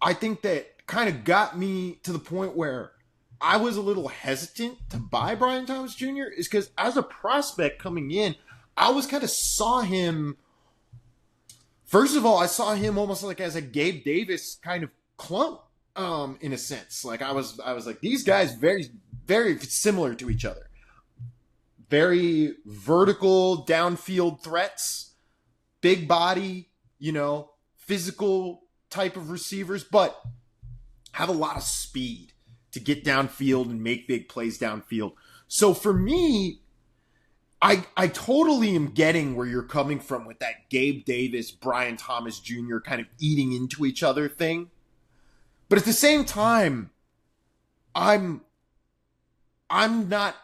I think that kind of got me to the point where I was a little hesitant to buy Brian Thomas Jr. is because as a prospect coming in, I always kind of saw him. First of all, I saw him almost like as a Gabe Davis kind of clone, in a sense. Like I was like, these guys very, very similar to each other. Very vertical downfield threats, big body, physical type of receivers, but have a lot of speed to get downfield and make big plays downfield. So for me, I totally am getting where you're coming from with that Gabe Davis, Brian Thomas Jr. kind of eating into each other thing. But at the same time, I'm not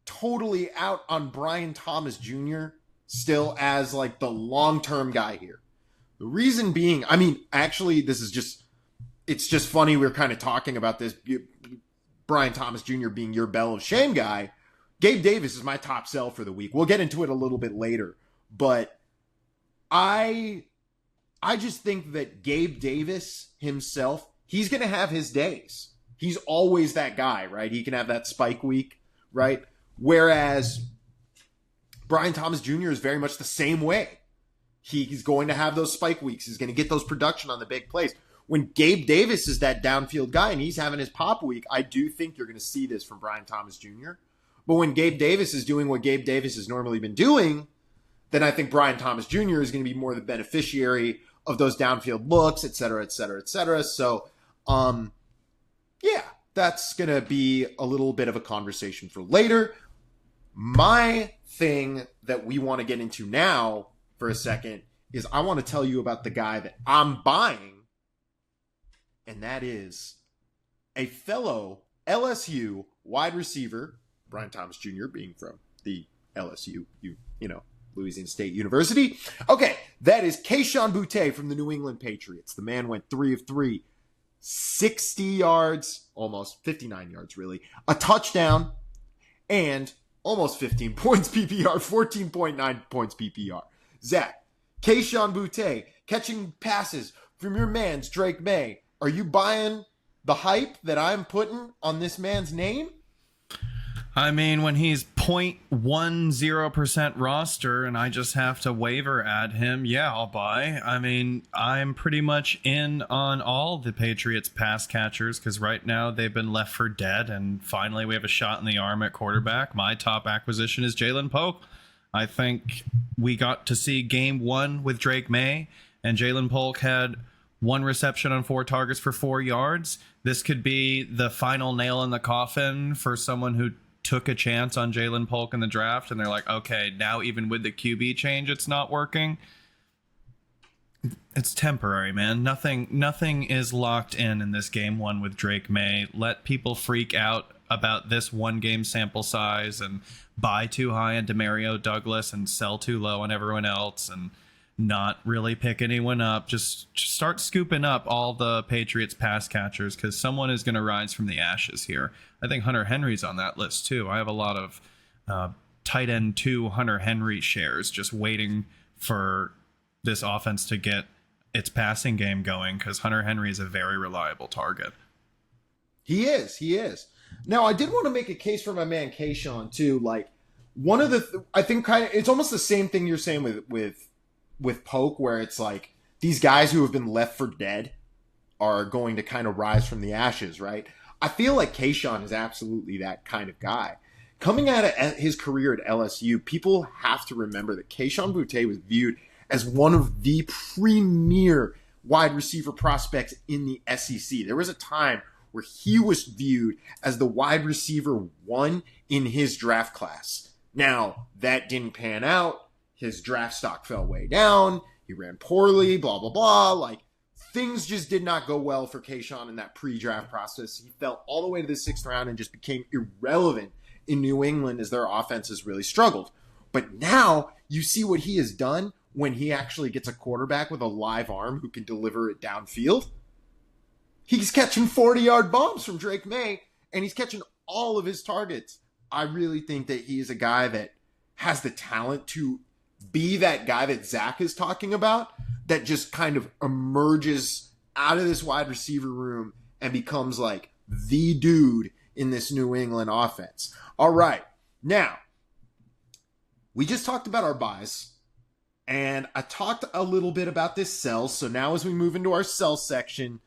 totally out on Brian Thomas Jr. still as like the long-term guy here. The reason being, I mean, actually, it's just funny we're kind of talking about this. Brian Thomas Jr. being your bell of shame guy. Gabe Davis is my top sell for the week. We'll get into it a little bit later. But I just think that Gabe Davis himself, he's going to have his days. He's always that guy, right? He can have that spike week, right? Whereas Brian Thomas Jr. is very much the same way. He's going to have those spike weeks. He's going to get those production on the big plays. When Gabe Davis is that downfield guy and he's having his pop week, I do think you're going to see this from Brian Thomas Jr. But when Gabe Davis is doing what Gabe Davis has normally been doing, then I think Brian Thomas Jr. is going to be more the beneficiary of those downfield looks, et cetera, et cetera, et cetera. So, yeah, that's going to be a little bit of a conversation for later. My thing that we want to get into now for a second is I want to tell you about the guy that I'm buying, and that is a fellow LSU wide receiver, Brian Thomas Jr. being from the LSU, Louisiana State University. Okay, that is Kayshon Boutte from the New England Patriots. The man went 3 of 3, 60 yards, almost 59 yards really, a touchdown, and almost 15 points PPR, 14.9 points PPR. Zach, Kayshon Boutte catching passes from your man's Drake May. Are you buying the hype that I'm putting on this man's name? I mean, when he's 0.10% roster and I just have to waiver add him, yeah, I'll buy. I mean, I'm pretty much in on all the Patriots pass catchers because right now they've been left for dead, and finally we have a shot in the arm at quarterback. My top acquisition is Jalen Polk. I think we got to see game 1 with Drake May, and Jalen Polk had 1 reception on 4 targets for 4 yards. This could be the final nail in the coffin for someone who took a chance on Jalen Polk in the draft, and they're like, okay, now even with the QB change, it's not working. It's temporary, man. Nothing is locked in this game 1 with Drake May. Let people freak out about this 1 game sample size and buy too high on Demario Douglas and sell too low on everyone else and not really pick anyone up. Just start scooping up all the Patriots pass catchers because someone is going to rise from the ashes here. I think Hunter Henry's on that list too. I have a lot of tight end 2 Hunter Henry shares just waiting for this offense to get its passing game going because Hunter Henry is a very reliable target. He is. Now, I did want to make a case for my man Kayshon too. Like, one of the, I think kind of, it's almost the same thing you're saying with Polk, where it's like these guys who have been left for dead are going to kind of rise from the ashes, right? I feel like Kayshon is absolutely that kind of guy. Coming out of his career at LSU, people have to remember that Kayshon Boutte was viewed as one of the premier wide receiver prospects in the SEC. There was a time where he was viewed as the wide receiver 1 in his draft class. Now, that didn't pan out. His draft stock fell way down. He ran poorly, blah, blah, blah. Like, things just did not go well for Kayshon in that pre-draft process. He fell all the way to the 6th round and just became irrelevant in New England as their offenses really struggled. But now you see what he has done when he actually gets a quarterback with a live arm who can deliver it downfield. He's catching 40-yard bombs from Drake May, and he's catching all of his targets. I really think that he is a guy that has the talent to be that guy that Zack is talking about, that just kind of emerges out of this wide receiver room and becomes like the dude in this New England offense. All right. Now, we just talked about our buys, and I talked a little bit about this sell. So now as we move into our sell section,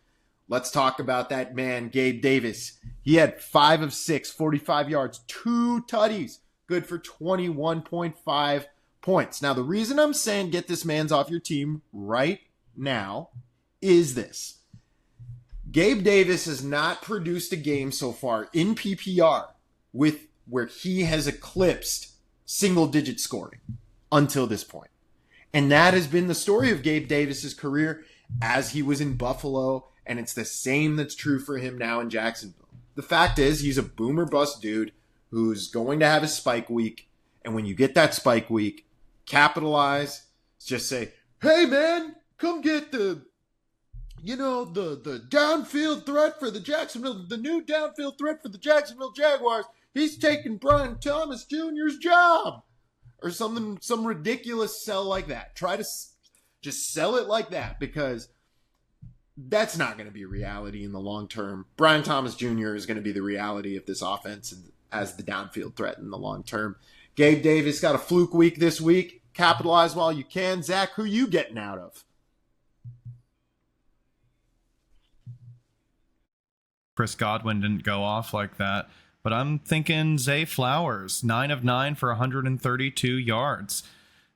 let's talk about that man, Gabe Davis. He had 5 of 6, 45 yards, 2 tutties, good for 21.5 points. Now, the reason I'm saying get this man's off your team right now is this. Gabe Davis has not produced a game so far in PPR with where he has eclipsed single-digit scoring until this point. And that has been the story of Gabe Davis's career as he was in Buffalo, and it's the same that's true for him now in Jacksonville. The fact is, he's a boom or bust dude who's going to have a spike week, and when you get that spike week, capitalize, just say, hey man, come get the downfield threat for the new downfield threat for the Jacksonville Jaguars. He's taking Brian Thomas Jr.'s job. Or some ridiculous sell like that. Try to just sell it like that, because that's not going to be a reality in the long term. Brian Thomas Jr. is going to be the reality of this offense as the downfield threat in the long term. Gabe Davis got a fluke week this week. Capitalize while you can. Zach, who you getting out of? Chris Godwin didn't go off like that, but I'm thinking Zay Flowers, 9 of 9 for 132 yards.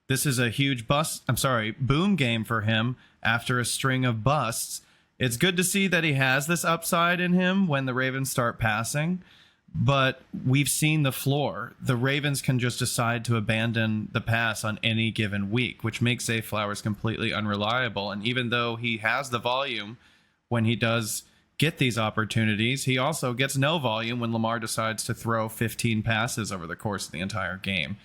This is a huge boom game for him after a string of busts. It's good to see that he has this upside in him when the Ravens start passing, but we've seen the floor. The Ravens can just decide to abandon the pass on any given week, which makes Zay Flowers completely unreliable. And even though he has the volume when he does get these opportunities. He also gets no volume when Lamar decides to throw 15 passes over the course of the entire game.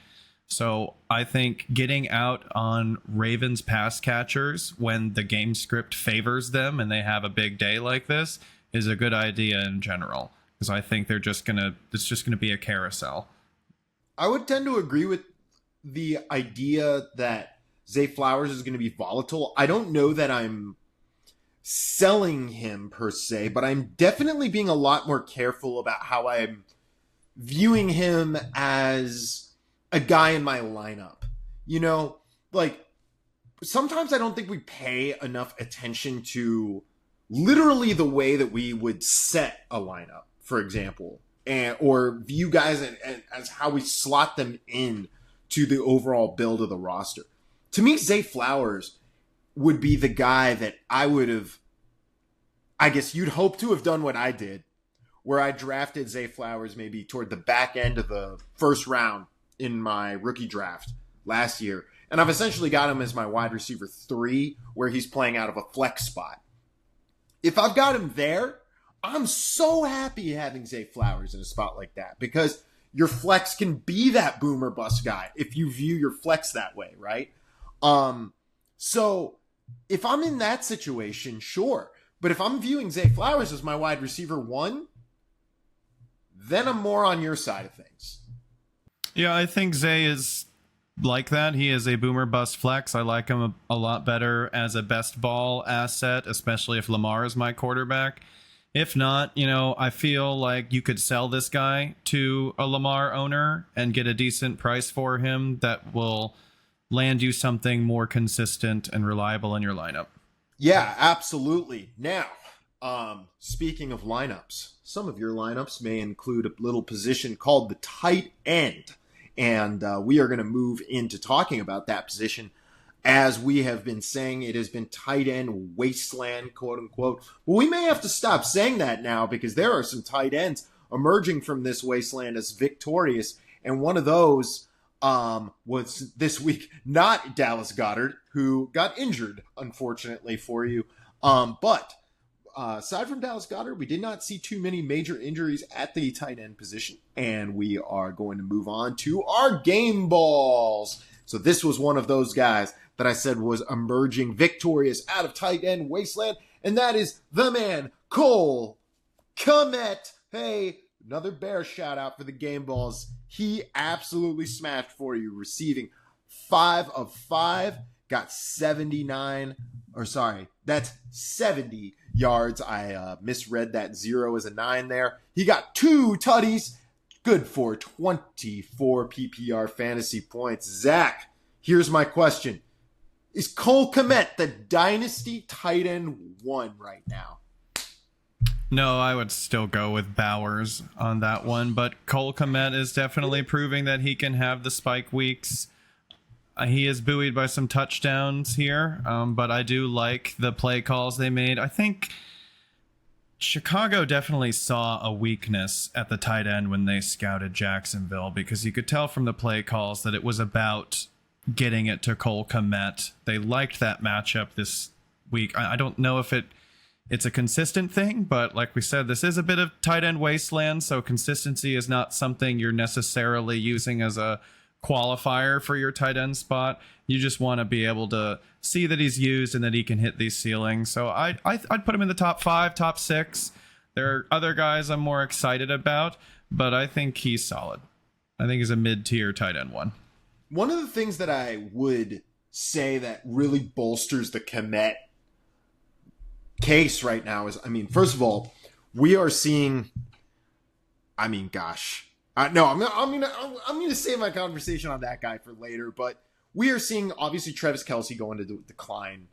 So I think getting out on Ravens pass catchers when the game script favors them and they have a big day like this is a good idea in general, because I think it's just gonna be a carousel. I would tend to agree with the idea that Zay Flowers is going to be volatile. I don't know that I'm selling him per se, but I'm definitely being a lot more careful about how I'm viewing him as a guy in my lineup. You know, like, sometimes I don't think we pay enough attention to literally the way that we would set a lineup, for example, or view guys as how we slot them in to the overall build of the roster. To me, Zay Flowers would be the guy that I would have, I guess you'd hope to have done what I did, where I drafted Zay Flowers maybe toward the back end of the first round in my rookie draft last year. And I've essentially got him as my wide receiver 3, where he's playing out of a flex spot. If I've got him there, I'm so happy having Zay Flowers in a spot like that, because your flex can be that boomer bust guy if you view your flex that way, right? So if I'm in that situation, sure. But if I'm viewing Zay Flowers as my wide receiver 1, then I'm more on your side of things. Yeah, I think Zay is like that. He is a boomer bust flex. I like him a lot better as a best ball asset, especially if Lamar is my quarterback. If not, I feel like you could sell this guy to a Lamar owner and get a decent price for him that will land you something more consistent and reliable in your lineup. Yeah, absolutely. Now, speaking of lineups, some of your lineups may include a little position called the tight end. And we are going to move into talking about that position. As we have been saying, it has been tight end wasteland, quote unquote. Well, we may have to stop saying that now, because there are some tight ends emerging from this wasteland as victorious. And one of those was this week not Dallas Goedert, who got injured, unfortunately for you. But aside from Dallas Goedert, we did not see too many major injuries at the tight end position. And we are going to move on to our game balls. So this was one of those guys that I said was emerging victorious out of tight end wasteland. And that is the man, Cole Kmet. Hey, another Bear shout out for the game balls. He absolutely smashed for you, receiving 5 of 5, got 70 yards. I misread that 0 as a 9 there. He got 2 tutties, good for 24 PPR fantasy points. Zach, here's my question. Is Cole Kmet the Dynasty tight end 1 right now? No, I would still go with Bowers on that one, but Cole Kmet is definitely proving that he can have the spike weeks. He is buoyed by some touchdowns here, but I do like the play calls they made. I think Chicago definitely saw a weakness at the tight end when they scouted Jacksonville, because you could tell from the play calls that it was about getting it to Cole Kmet. They liked that matchup this week. I don't know if it's a consistent thing, but like we said, this is a bit of tight end wasteland, so consistency is not something you're necessarily using as a qualifier for your tight end spot. You just want to be able to see that he's used and that he can hit these ceilings. So I'd put him in the top 5, top 6. There are other guys I'm more excited about, but I think he's solid. I think he's a mid-tier tight end 1. One of the things that I would say that really bolsters the Kmet case right now is, first of all, we are seeing, I'm going to save my conversation on that guy for later, but we are seeing, obviously, Travis Kelce going to decline.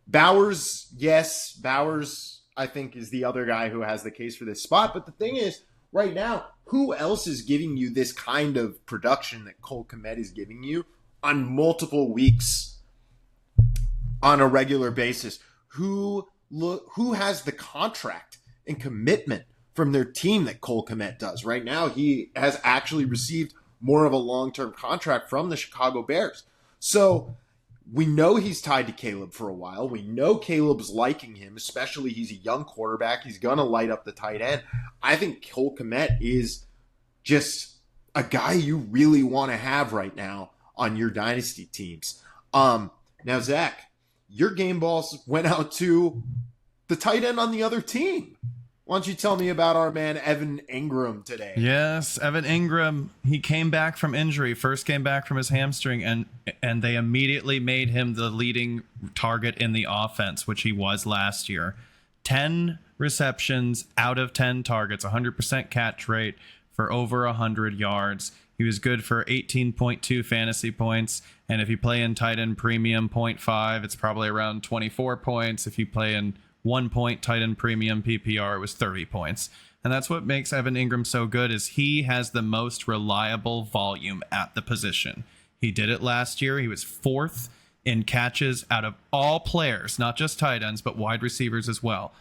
Bowers, yes, Bowers, I think, is the other guy who has the case for this spot, but the thing is, right now, who else is giving you this kind of production that Cole Kmet is giving you on multiple weeks on a regular basis? Who has the contract and commitment from their team that Cole Kmet does? Right now, he has actually received more of a long-term contract from the Chicago Bears. So We know he's tied to Caleb for a while. We know Caleb's liking him, especially he's a young quarterback. He's going to light up the tight end. I think Cole Kmet is just a guy you really want to have right now on your dynasty teams. Now, Zach, your game balls went out to the tight end on the other team. Why don't you tell me about our man Evan Ingram today? Yes, Evan Ingram, he came back from injury, first came back from his hamstring, and they immediately made him the leading target in the offense, which he was last year. 10 receptions out of 10 targets, 100% catch rate for over 100 yards. He was good for 18.2 fantasy points, and if you play in tight end premium 0.5, it's probably around 24 points. If you play in 1 point tight end premium PPR, it was 30 points. And that's what makes Evan Ingram so good, is he has the most reliable volume at the position. He did it last year. He was 4th in catches out of all players, not just tight ends, but wide receivers as well.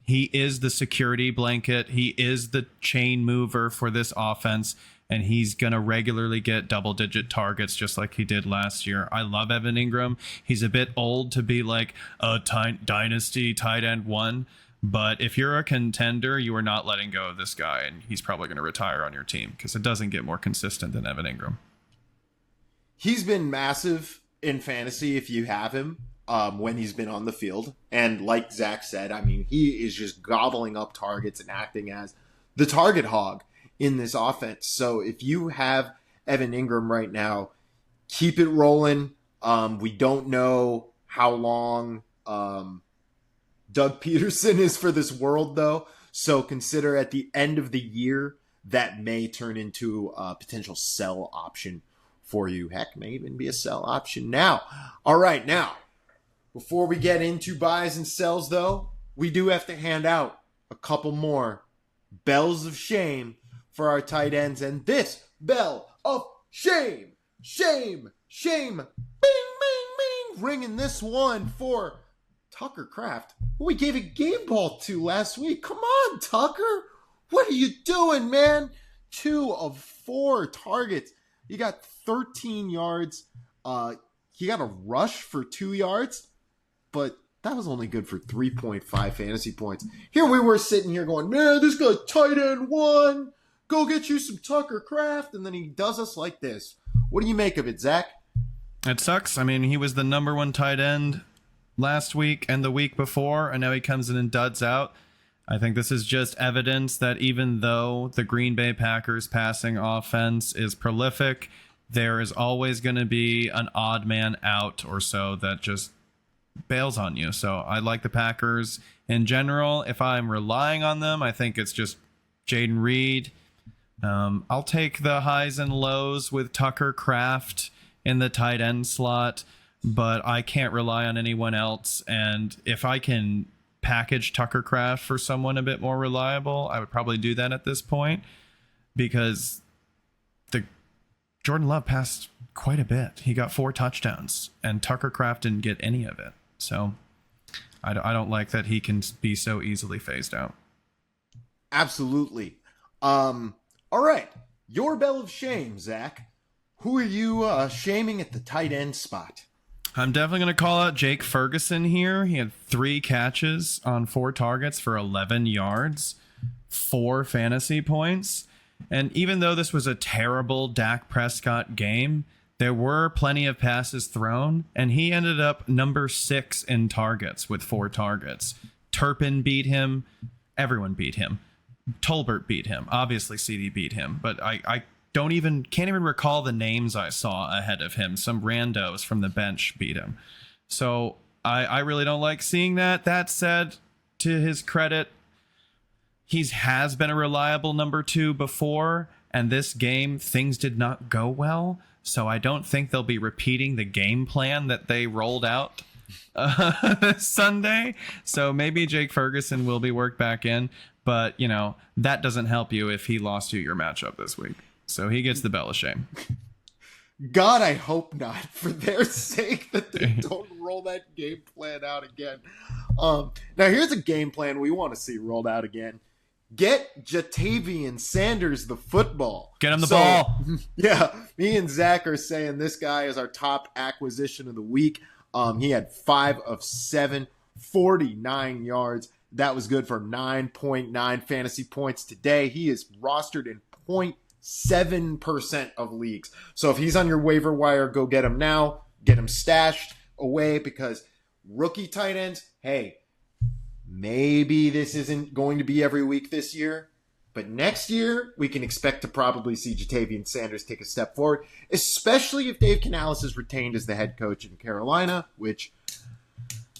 He is the security blanket. He is the chain mover for this offense, and he's going to regularly get double-digit targets just like he did last year. I love Evan Ingram. He's a bit old to be like a dynasty tight end 1, but if you're a contender, you are not letting go of this guy, and he's probably going to retire on your team because it doesn't get more consistent than Evan Ingram. He's been massive in fantasy if you have him when he's been on the field. And like Zach said, I mean, he is just gobbling up targets and acting as the target hog in this offense. So if you have Evan Ingram right now, keep it rolling. We don't know how long Doug Peterson is for this world, though. So consider at the end of the year, that may turn into a potential sell option for you. Heck, may even be a sell option now. All right, now, before we get into buys and sells, though, we do have to hand out a couple more bells of shame for our tight ends. And this bell of shame, bing, bing, bing, ringing this one for Tucker Kraft, who we gave a game ball to last week. Come on, Tucker. What are you doing, man? 2 of 4 targets. He got 13 yards. He got a rush for 2 yards, but that was only good for 3.5 fantasy points. Here we were sitting here going, man, this guy tight end 1. Go get you some Tucker Kraft. And then he does us like this. What do you make of it, Zach? It sucks. I mean, he was the number 1 tight end last week and the week before, and now he comes in and duds out. I think this is just evidence that even though the Green Bay Packers passing offense is prolific, there is always going to be an odd man out or so that just bails on you. So I like the Packers in general. If I'm relying on them, I think it's just Jaden Reed. I'll take the highs and lows with Tucker Kraft in the tight end slot, but I can't rely on anyone else. And if I can package Tucker Kraft for someone a bit more reliable, I would probably do that at this point, because the Jordan Love passed quite a bit. He got 4 touchdowns, and Tucker Kraft didn't get any of it. So I don't like that he can be so easily phased out. Absolutely. All right. Your bell of shame, Zach. Who are you shaming at the tight end spot? I'm definitely going to call out Jake Ferguson here. He had 3 catches on 4 targets for 11 yards, 4 fantasy points. And even though this was a terrible Dak Prescott game, there were plenty of passes thrown, and he ended up number 6 in targets with 4 targets. Turpin beat him. Everyone beat him. Tolbert beat him. Obviously, CD beat him. But I can't even recall the names I saw ahead of him. Some randos from the bench beat him. So I really don't like seeing that. That said, to his credit, he has been a reliable number 2 before, and this game, things did not go well. So I don't think they'll be repeating the game plan that they rolled out Sunday. So maybe Jake Ferguson will be worked back in, but that doesn't help you if he lost you your matchup this week. So he gets the bell of shame. God, I hope not, for their sake, that they don't roll that game plan out again. Now, here's a game plan we want to see rolled out again. Get Jatavian Sanders the football. Get him the ball. Yeah, Me and Zach are saying this guy is our top acquisition of the week. He had 5 of 7, 49 yards. That was good for 9.9 fantasy points today. He is rostered in 0.7% of leagues. So if he's on your waiver wire, go get him now. Get him stashed away, because rookie tight ends, hey, maybe this isn't going to be every week this year, but next year we can expect to probably see Jatavian Sanders take a step forward, especially if Dave Canales is retained as the head coach in Carolina, which,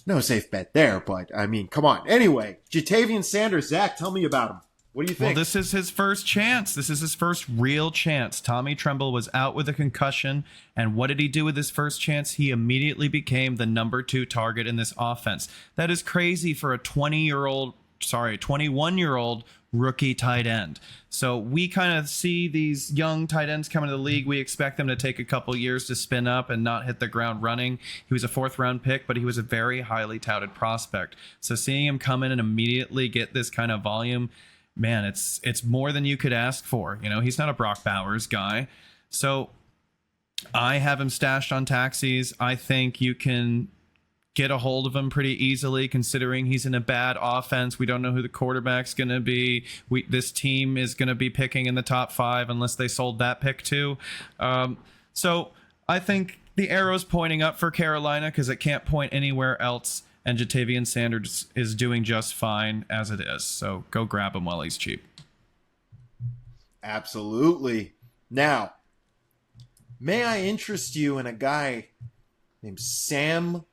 no safe bet there, but I mean, come on. Anyway, Jatavian Sanders, Zach, tell me about him. What do you think? Well, this is his first chance. This is his first real chance. Tommy Tremble was out with a concussion, and what did he do with his first chance? He immediately became the number 2 target in this offense. That is crazy for a 21-year-old rookie tight end. So we kind of see these young tight ends come into the league. We expect them to take a couple years to spin up and not hit the ground running. He was a 4th-round pick, but he was a very highly touted prospect. So seeing him come in and immediately get this kind of volume, man, it's more than you could ask for. You know, he's not a Brock Bowers guy. So I have him stashed on taxis. I think you can get a hold of him pretty easily, considering he's in a bad offense. We don't know who the quarterback's going to be. This team is going to be picking in the top 5 unless they sold that pick too. So I think the arrow's pointing up for Carolina because it can't point anywhere else. And Jatavian Sanders is doing just fine as it is. So go grab him while he's cheap. Absolutely. Now, may I interest you in a guy named Sam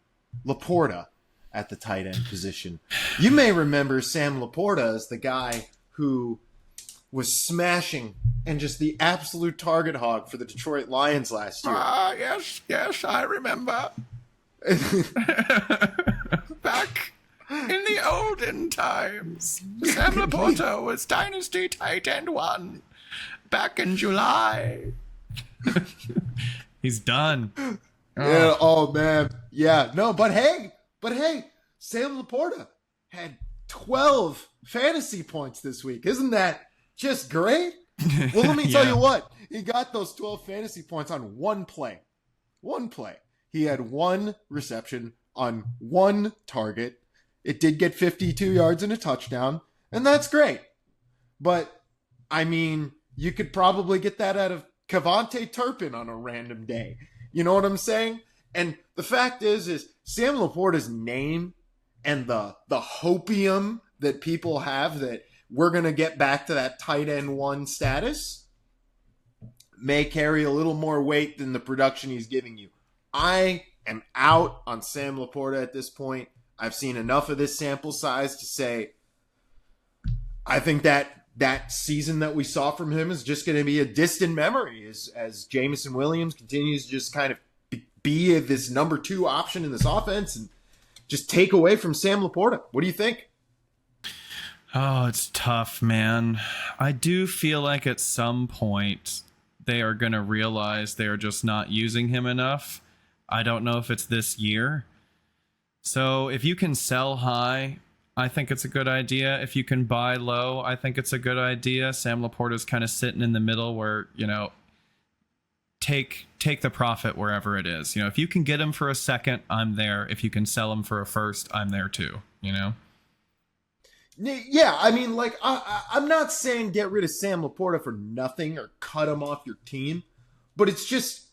Laporta at the tight end position? You may remember Sam Laporta as the guy who was smashing and just the absolute target hog for the Detroit Lions last year. Yes, I remember. Back in the olden times, Sam Laporta was Dynasty Tight End 1 back in July. He's done. Yeah, oh man. Yeah, no, but hey, Sam Laporta had 12 fantasy points this week. Isn't that just great? Well, let me tell you what. He got those 12 fantasy points on one play. One play. He had 1 reception on 1 target. It did get 52 yards and a touchdown, and that's great. But, I mean, you could probably get that out of Kevontae Turpin on a random day. You know what I'm saying? And the fact is Sam Laporta's name and the hopium that people have that we're going to get back to that tight end 1 status may carry a little more weight than the production he's giving you. I am out on Sam Laporta at this point. I've seen enough of this sample size to say I think that season that we saw from him is just going to be a distant memory as Jameson Williams continues to just kind of be this number 2 option in this offense and just take away from Sam Laporta. What do you think? Oh, it's tough, man. I do feel like at some point they are going to realize they are just not using him enough. I don't know if it's this year. So if you can sell high, I think it's a good idea. If you can buy low, I think it's a good idea. Sam Laporta's kind of sitting in the middle where, you know, take the profit wherever it is. You know, if you can get him for a second, I'm there. If you can sell him for a first, I'm there too, you know? Yeah, I mean, like, I'm not saying get rid of Sam Laporta for nothing or cut him off your team, but it's just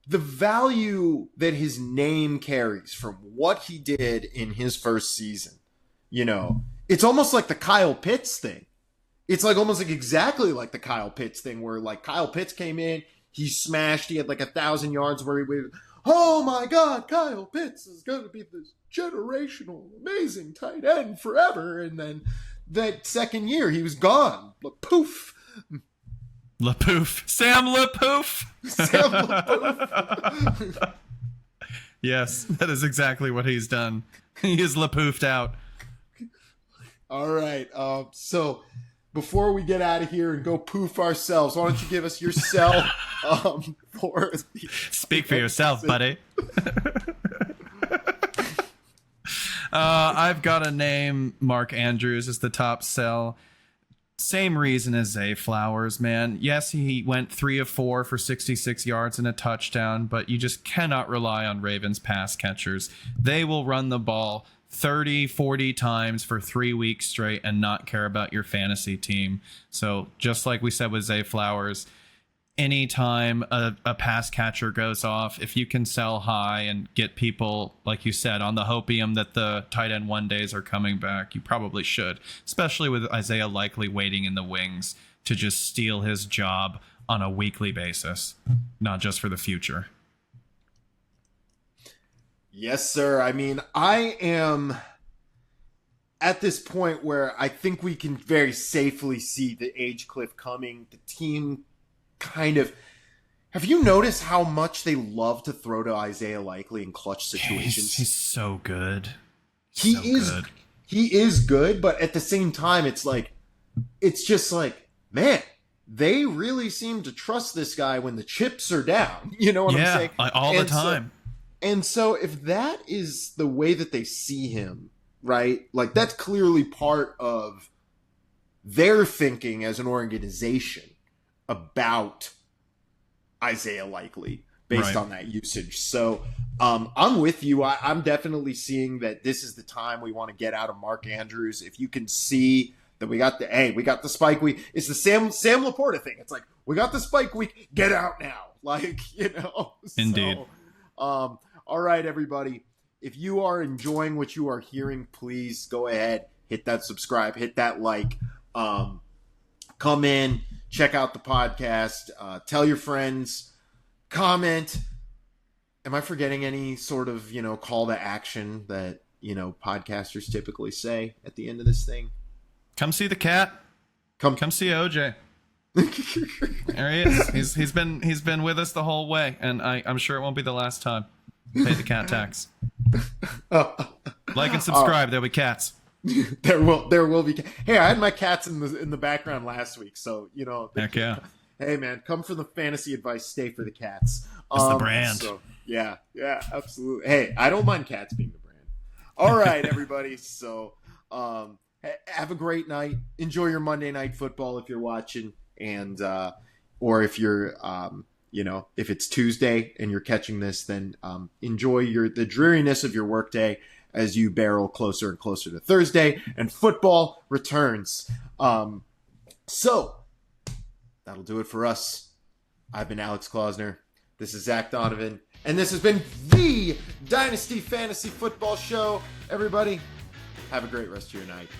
the value that his name carries from what he did in his first season. You know, it's almost like the Kyle Pitts thing. It's like almost like exactly like the Kyle Pitts thing where like Kyle Pitts came in, he smashed, he had like 1,000 yards where he waited. Oh my God, Kyle Pitts is going to be this generational, amazing tight end forever. And then that second year, he was gone. Poof. LaPoof. Sam LaPoof. Sam LaPoof. Yes, that is exactly what he's done. He is LaPoofed out. All right. So before we get out of here and go poof ourselves, why don't you give us your sell for the Speak for yourself, buddy. I've got to name Mark Andrews as the top sell. Same reason as Zay Flowers, man. Yes, he went 3 of 4 for 66 yards and a touchdown, but you just cannot rely on Ravens pass catchers. They will run the ball 30, 40 times for 3 weeks straight and not care about your fantasy team. So just like we said with Zay Flowers, anytime a pass catcher goes off, if you can sell high and get people, like you said, on the hopium that the tight end one days are coming back, you probably should, especially with Isaiah Likely waiting in the wings to just steal his job on a weekly basis, not just for the future. Yes, sir. I mean, I am at this point where I think we can very safely see the age cliff coming. The team kind of... Have you noticed how much they love to throw to Isaiah Likely in clutch situations? He's so good. He is good, but at the same time, it's just like, man, they really seem to trust this guy when the chips are down. You know what I'm saying? All the time. And so if that is the way that they see him, right? Like, that's clearly part of their thinking as an organization about Isaiah Likely based on that usage. So I'm with you. I'm definitely seeing that this is the time we want to get out of Mark Andrews. If you can see that we got the spike week. It's the Sam Laporta thing. It's like, we got the spike week, get out now. Like, you know. Indeed. So, all right, everybody. If you are enjoying what you are hearing, please go ahead, hit that subscribe, hit that like. Come in, check out the podcast, tell your friends, comment. Am I forgetting any sort of, call to action that, podcasters typically say at the end of this thing? Come see the cat. Come see OJ. There he is. He's been with us the whole way, and I'm sure it won't be the last time. Pay the cat tax. Like and subscribe. There'll be cats. There will be. Hey, I had my cats in the background last week, so Heck yeah. Hey man, come for the fantasy advice, stay for the cats. It's the brand. So, yeah, absolutely. Hey, I don't mind cats being the brand. All right, everybody. So, have a great night. Enjoy your Monday Night Football if you're watching, and or if you're if it's Tuesday and you're catching this, then enjoy the dreariness of your workday as you barrel closer and closer to Thursday and football returns. So that'll do it for us. I've been Alex Klausner. This is Zack Donovan. And this has been the Dynasty Fantasy Football Show. Everybody, have a great rest of your night.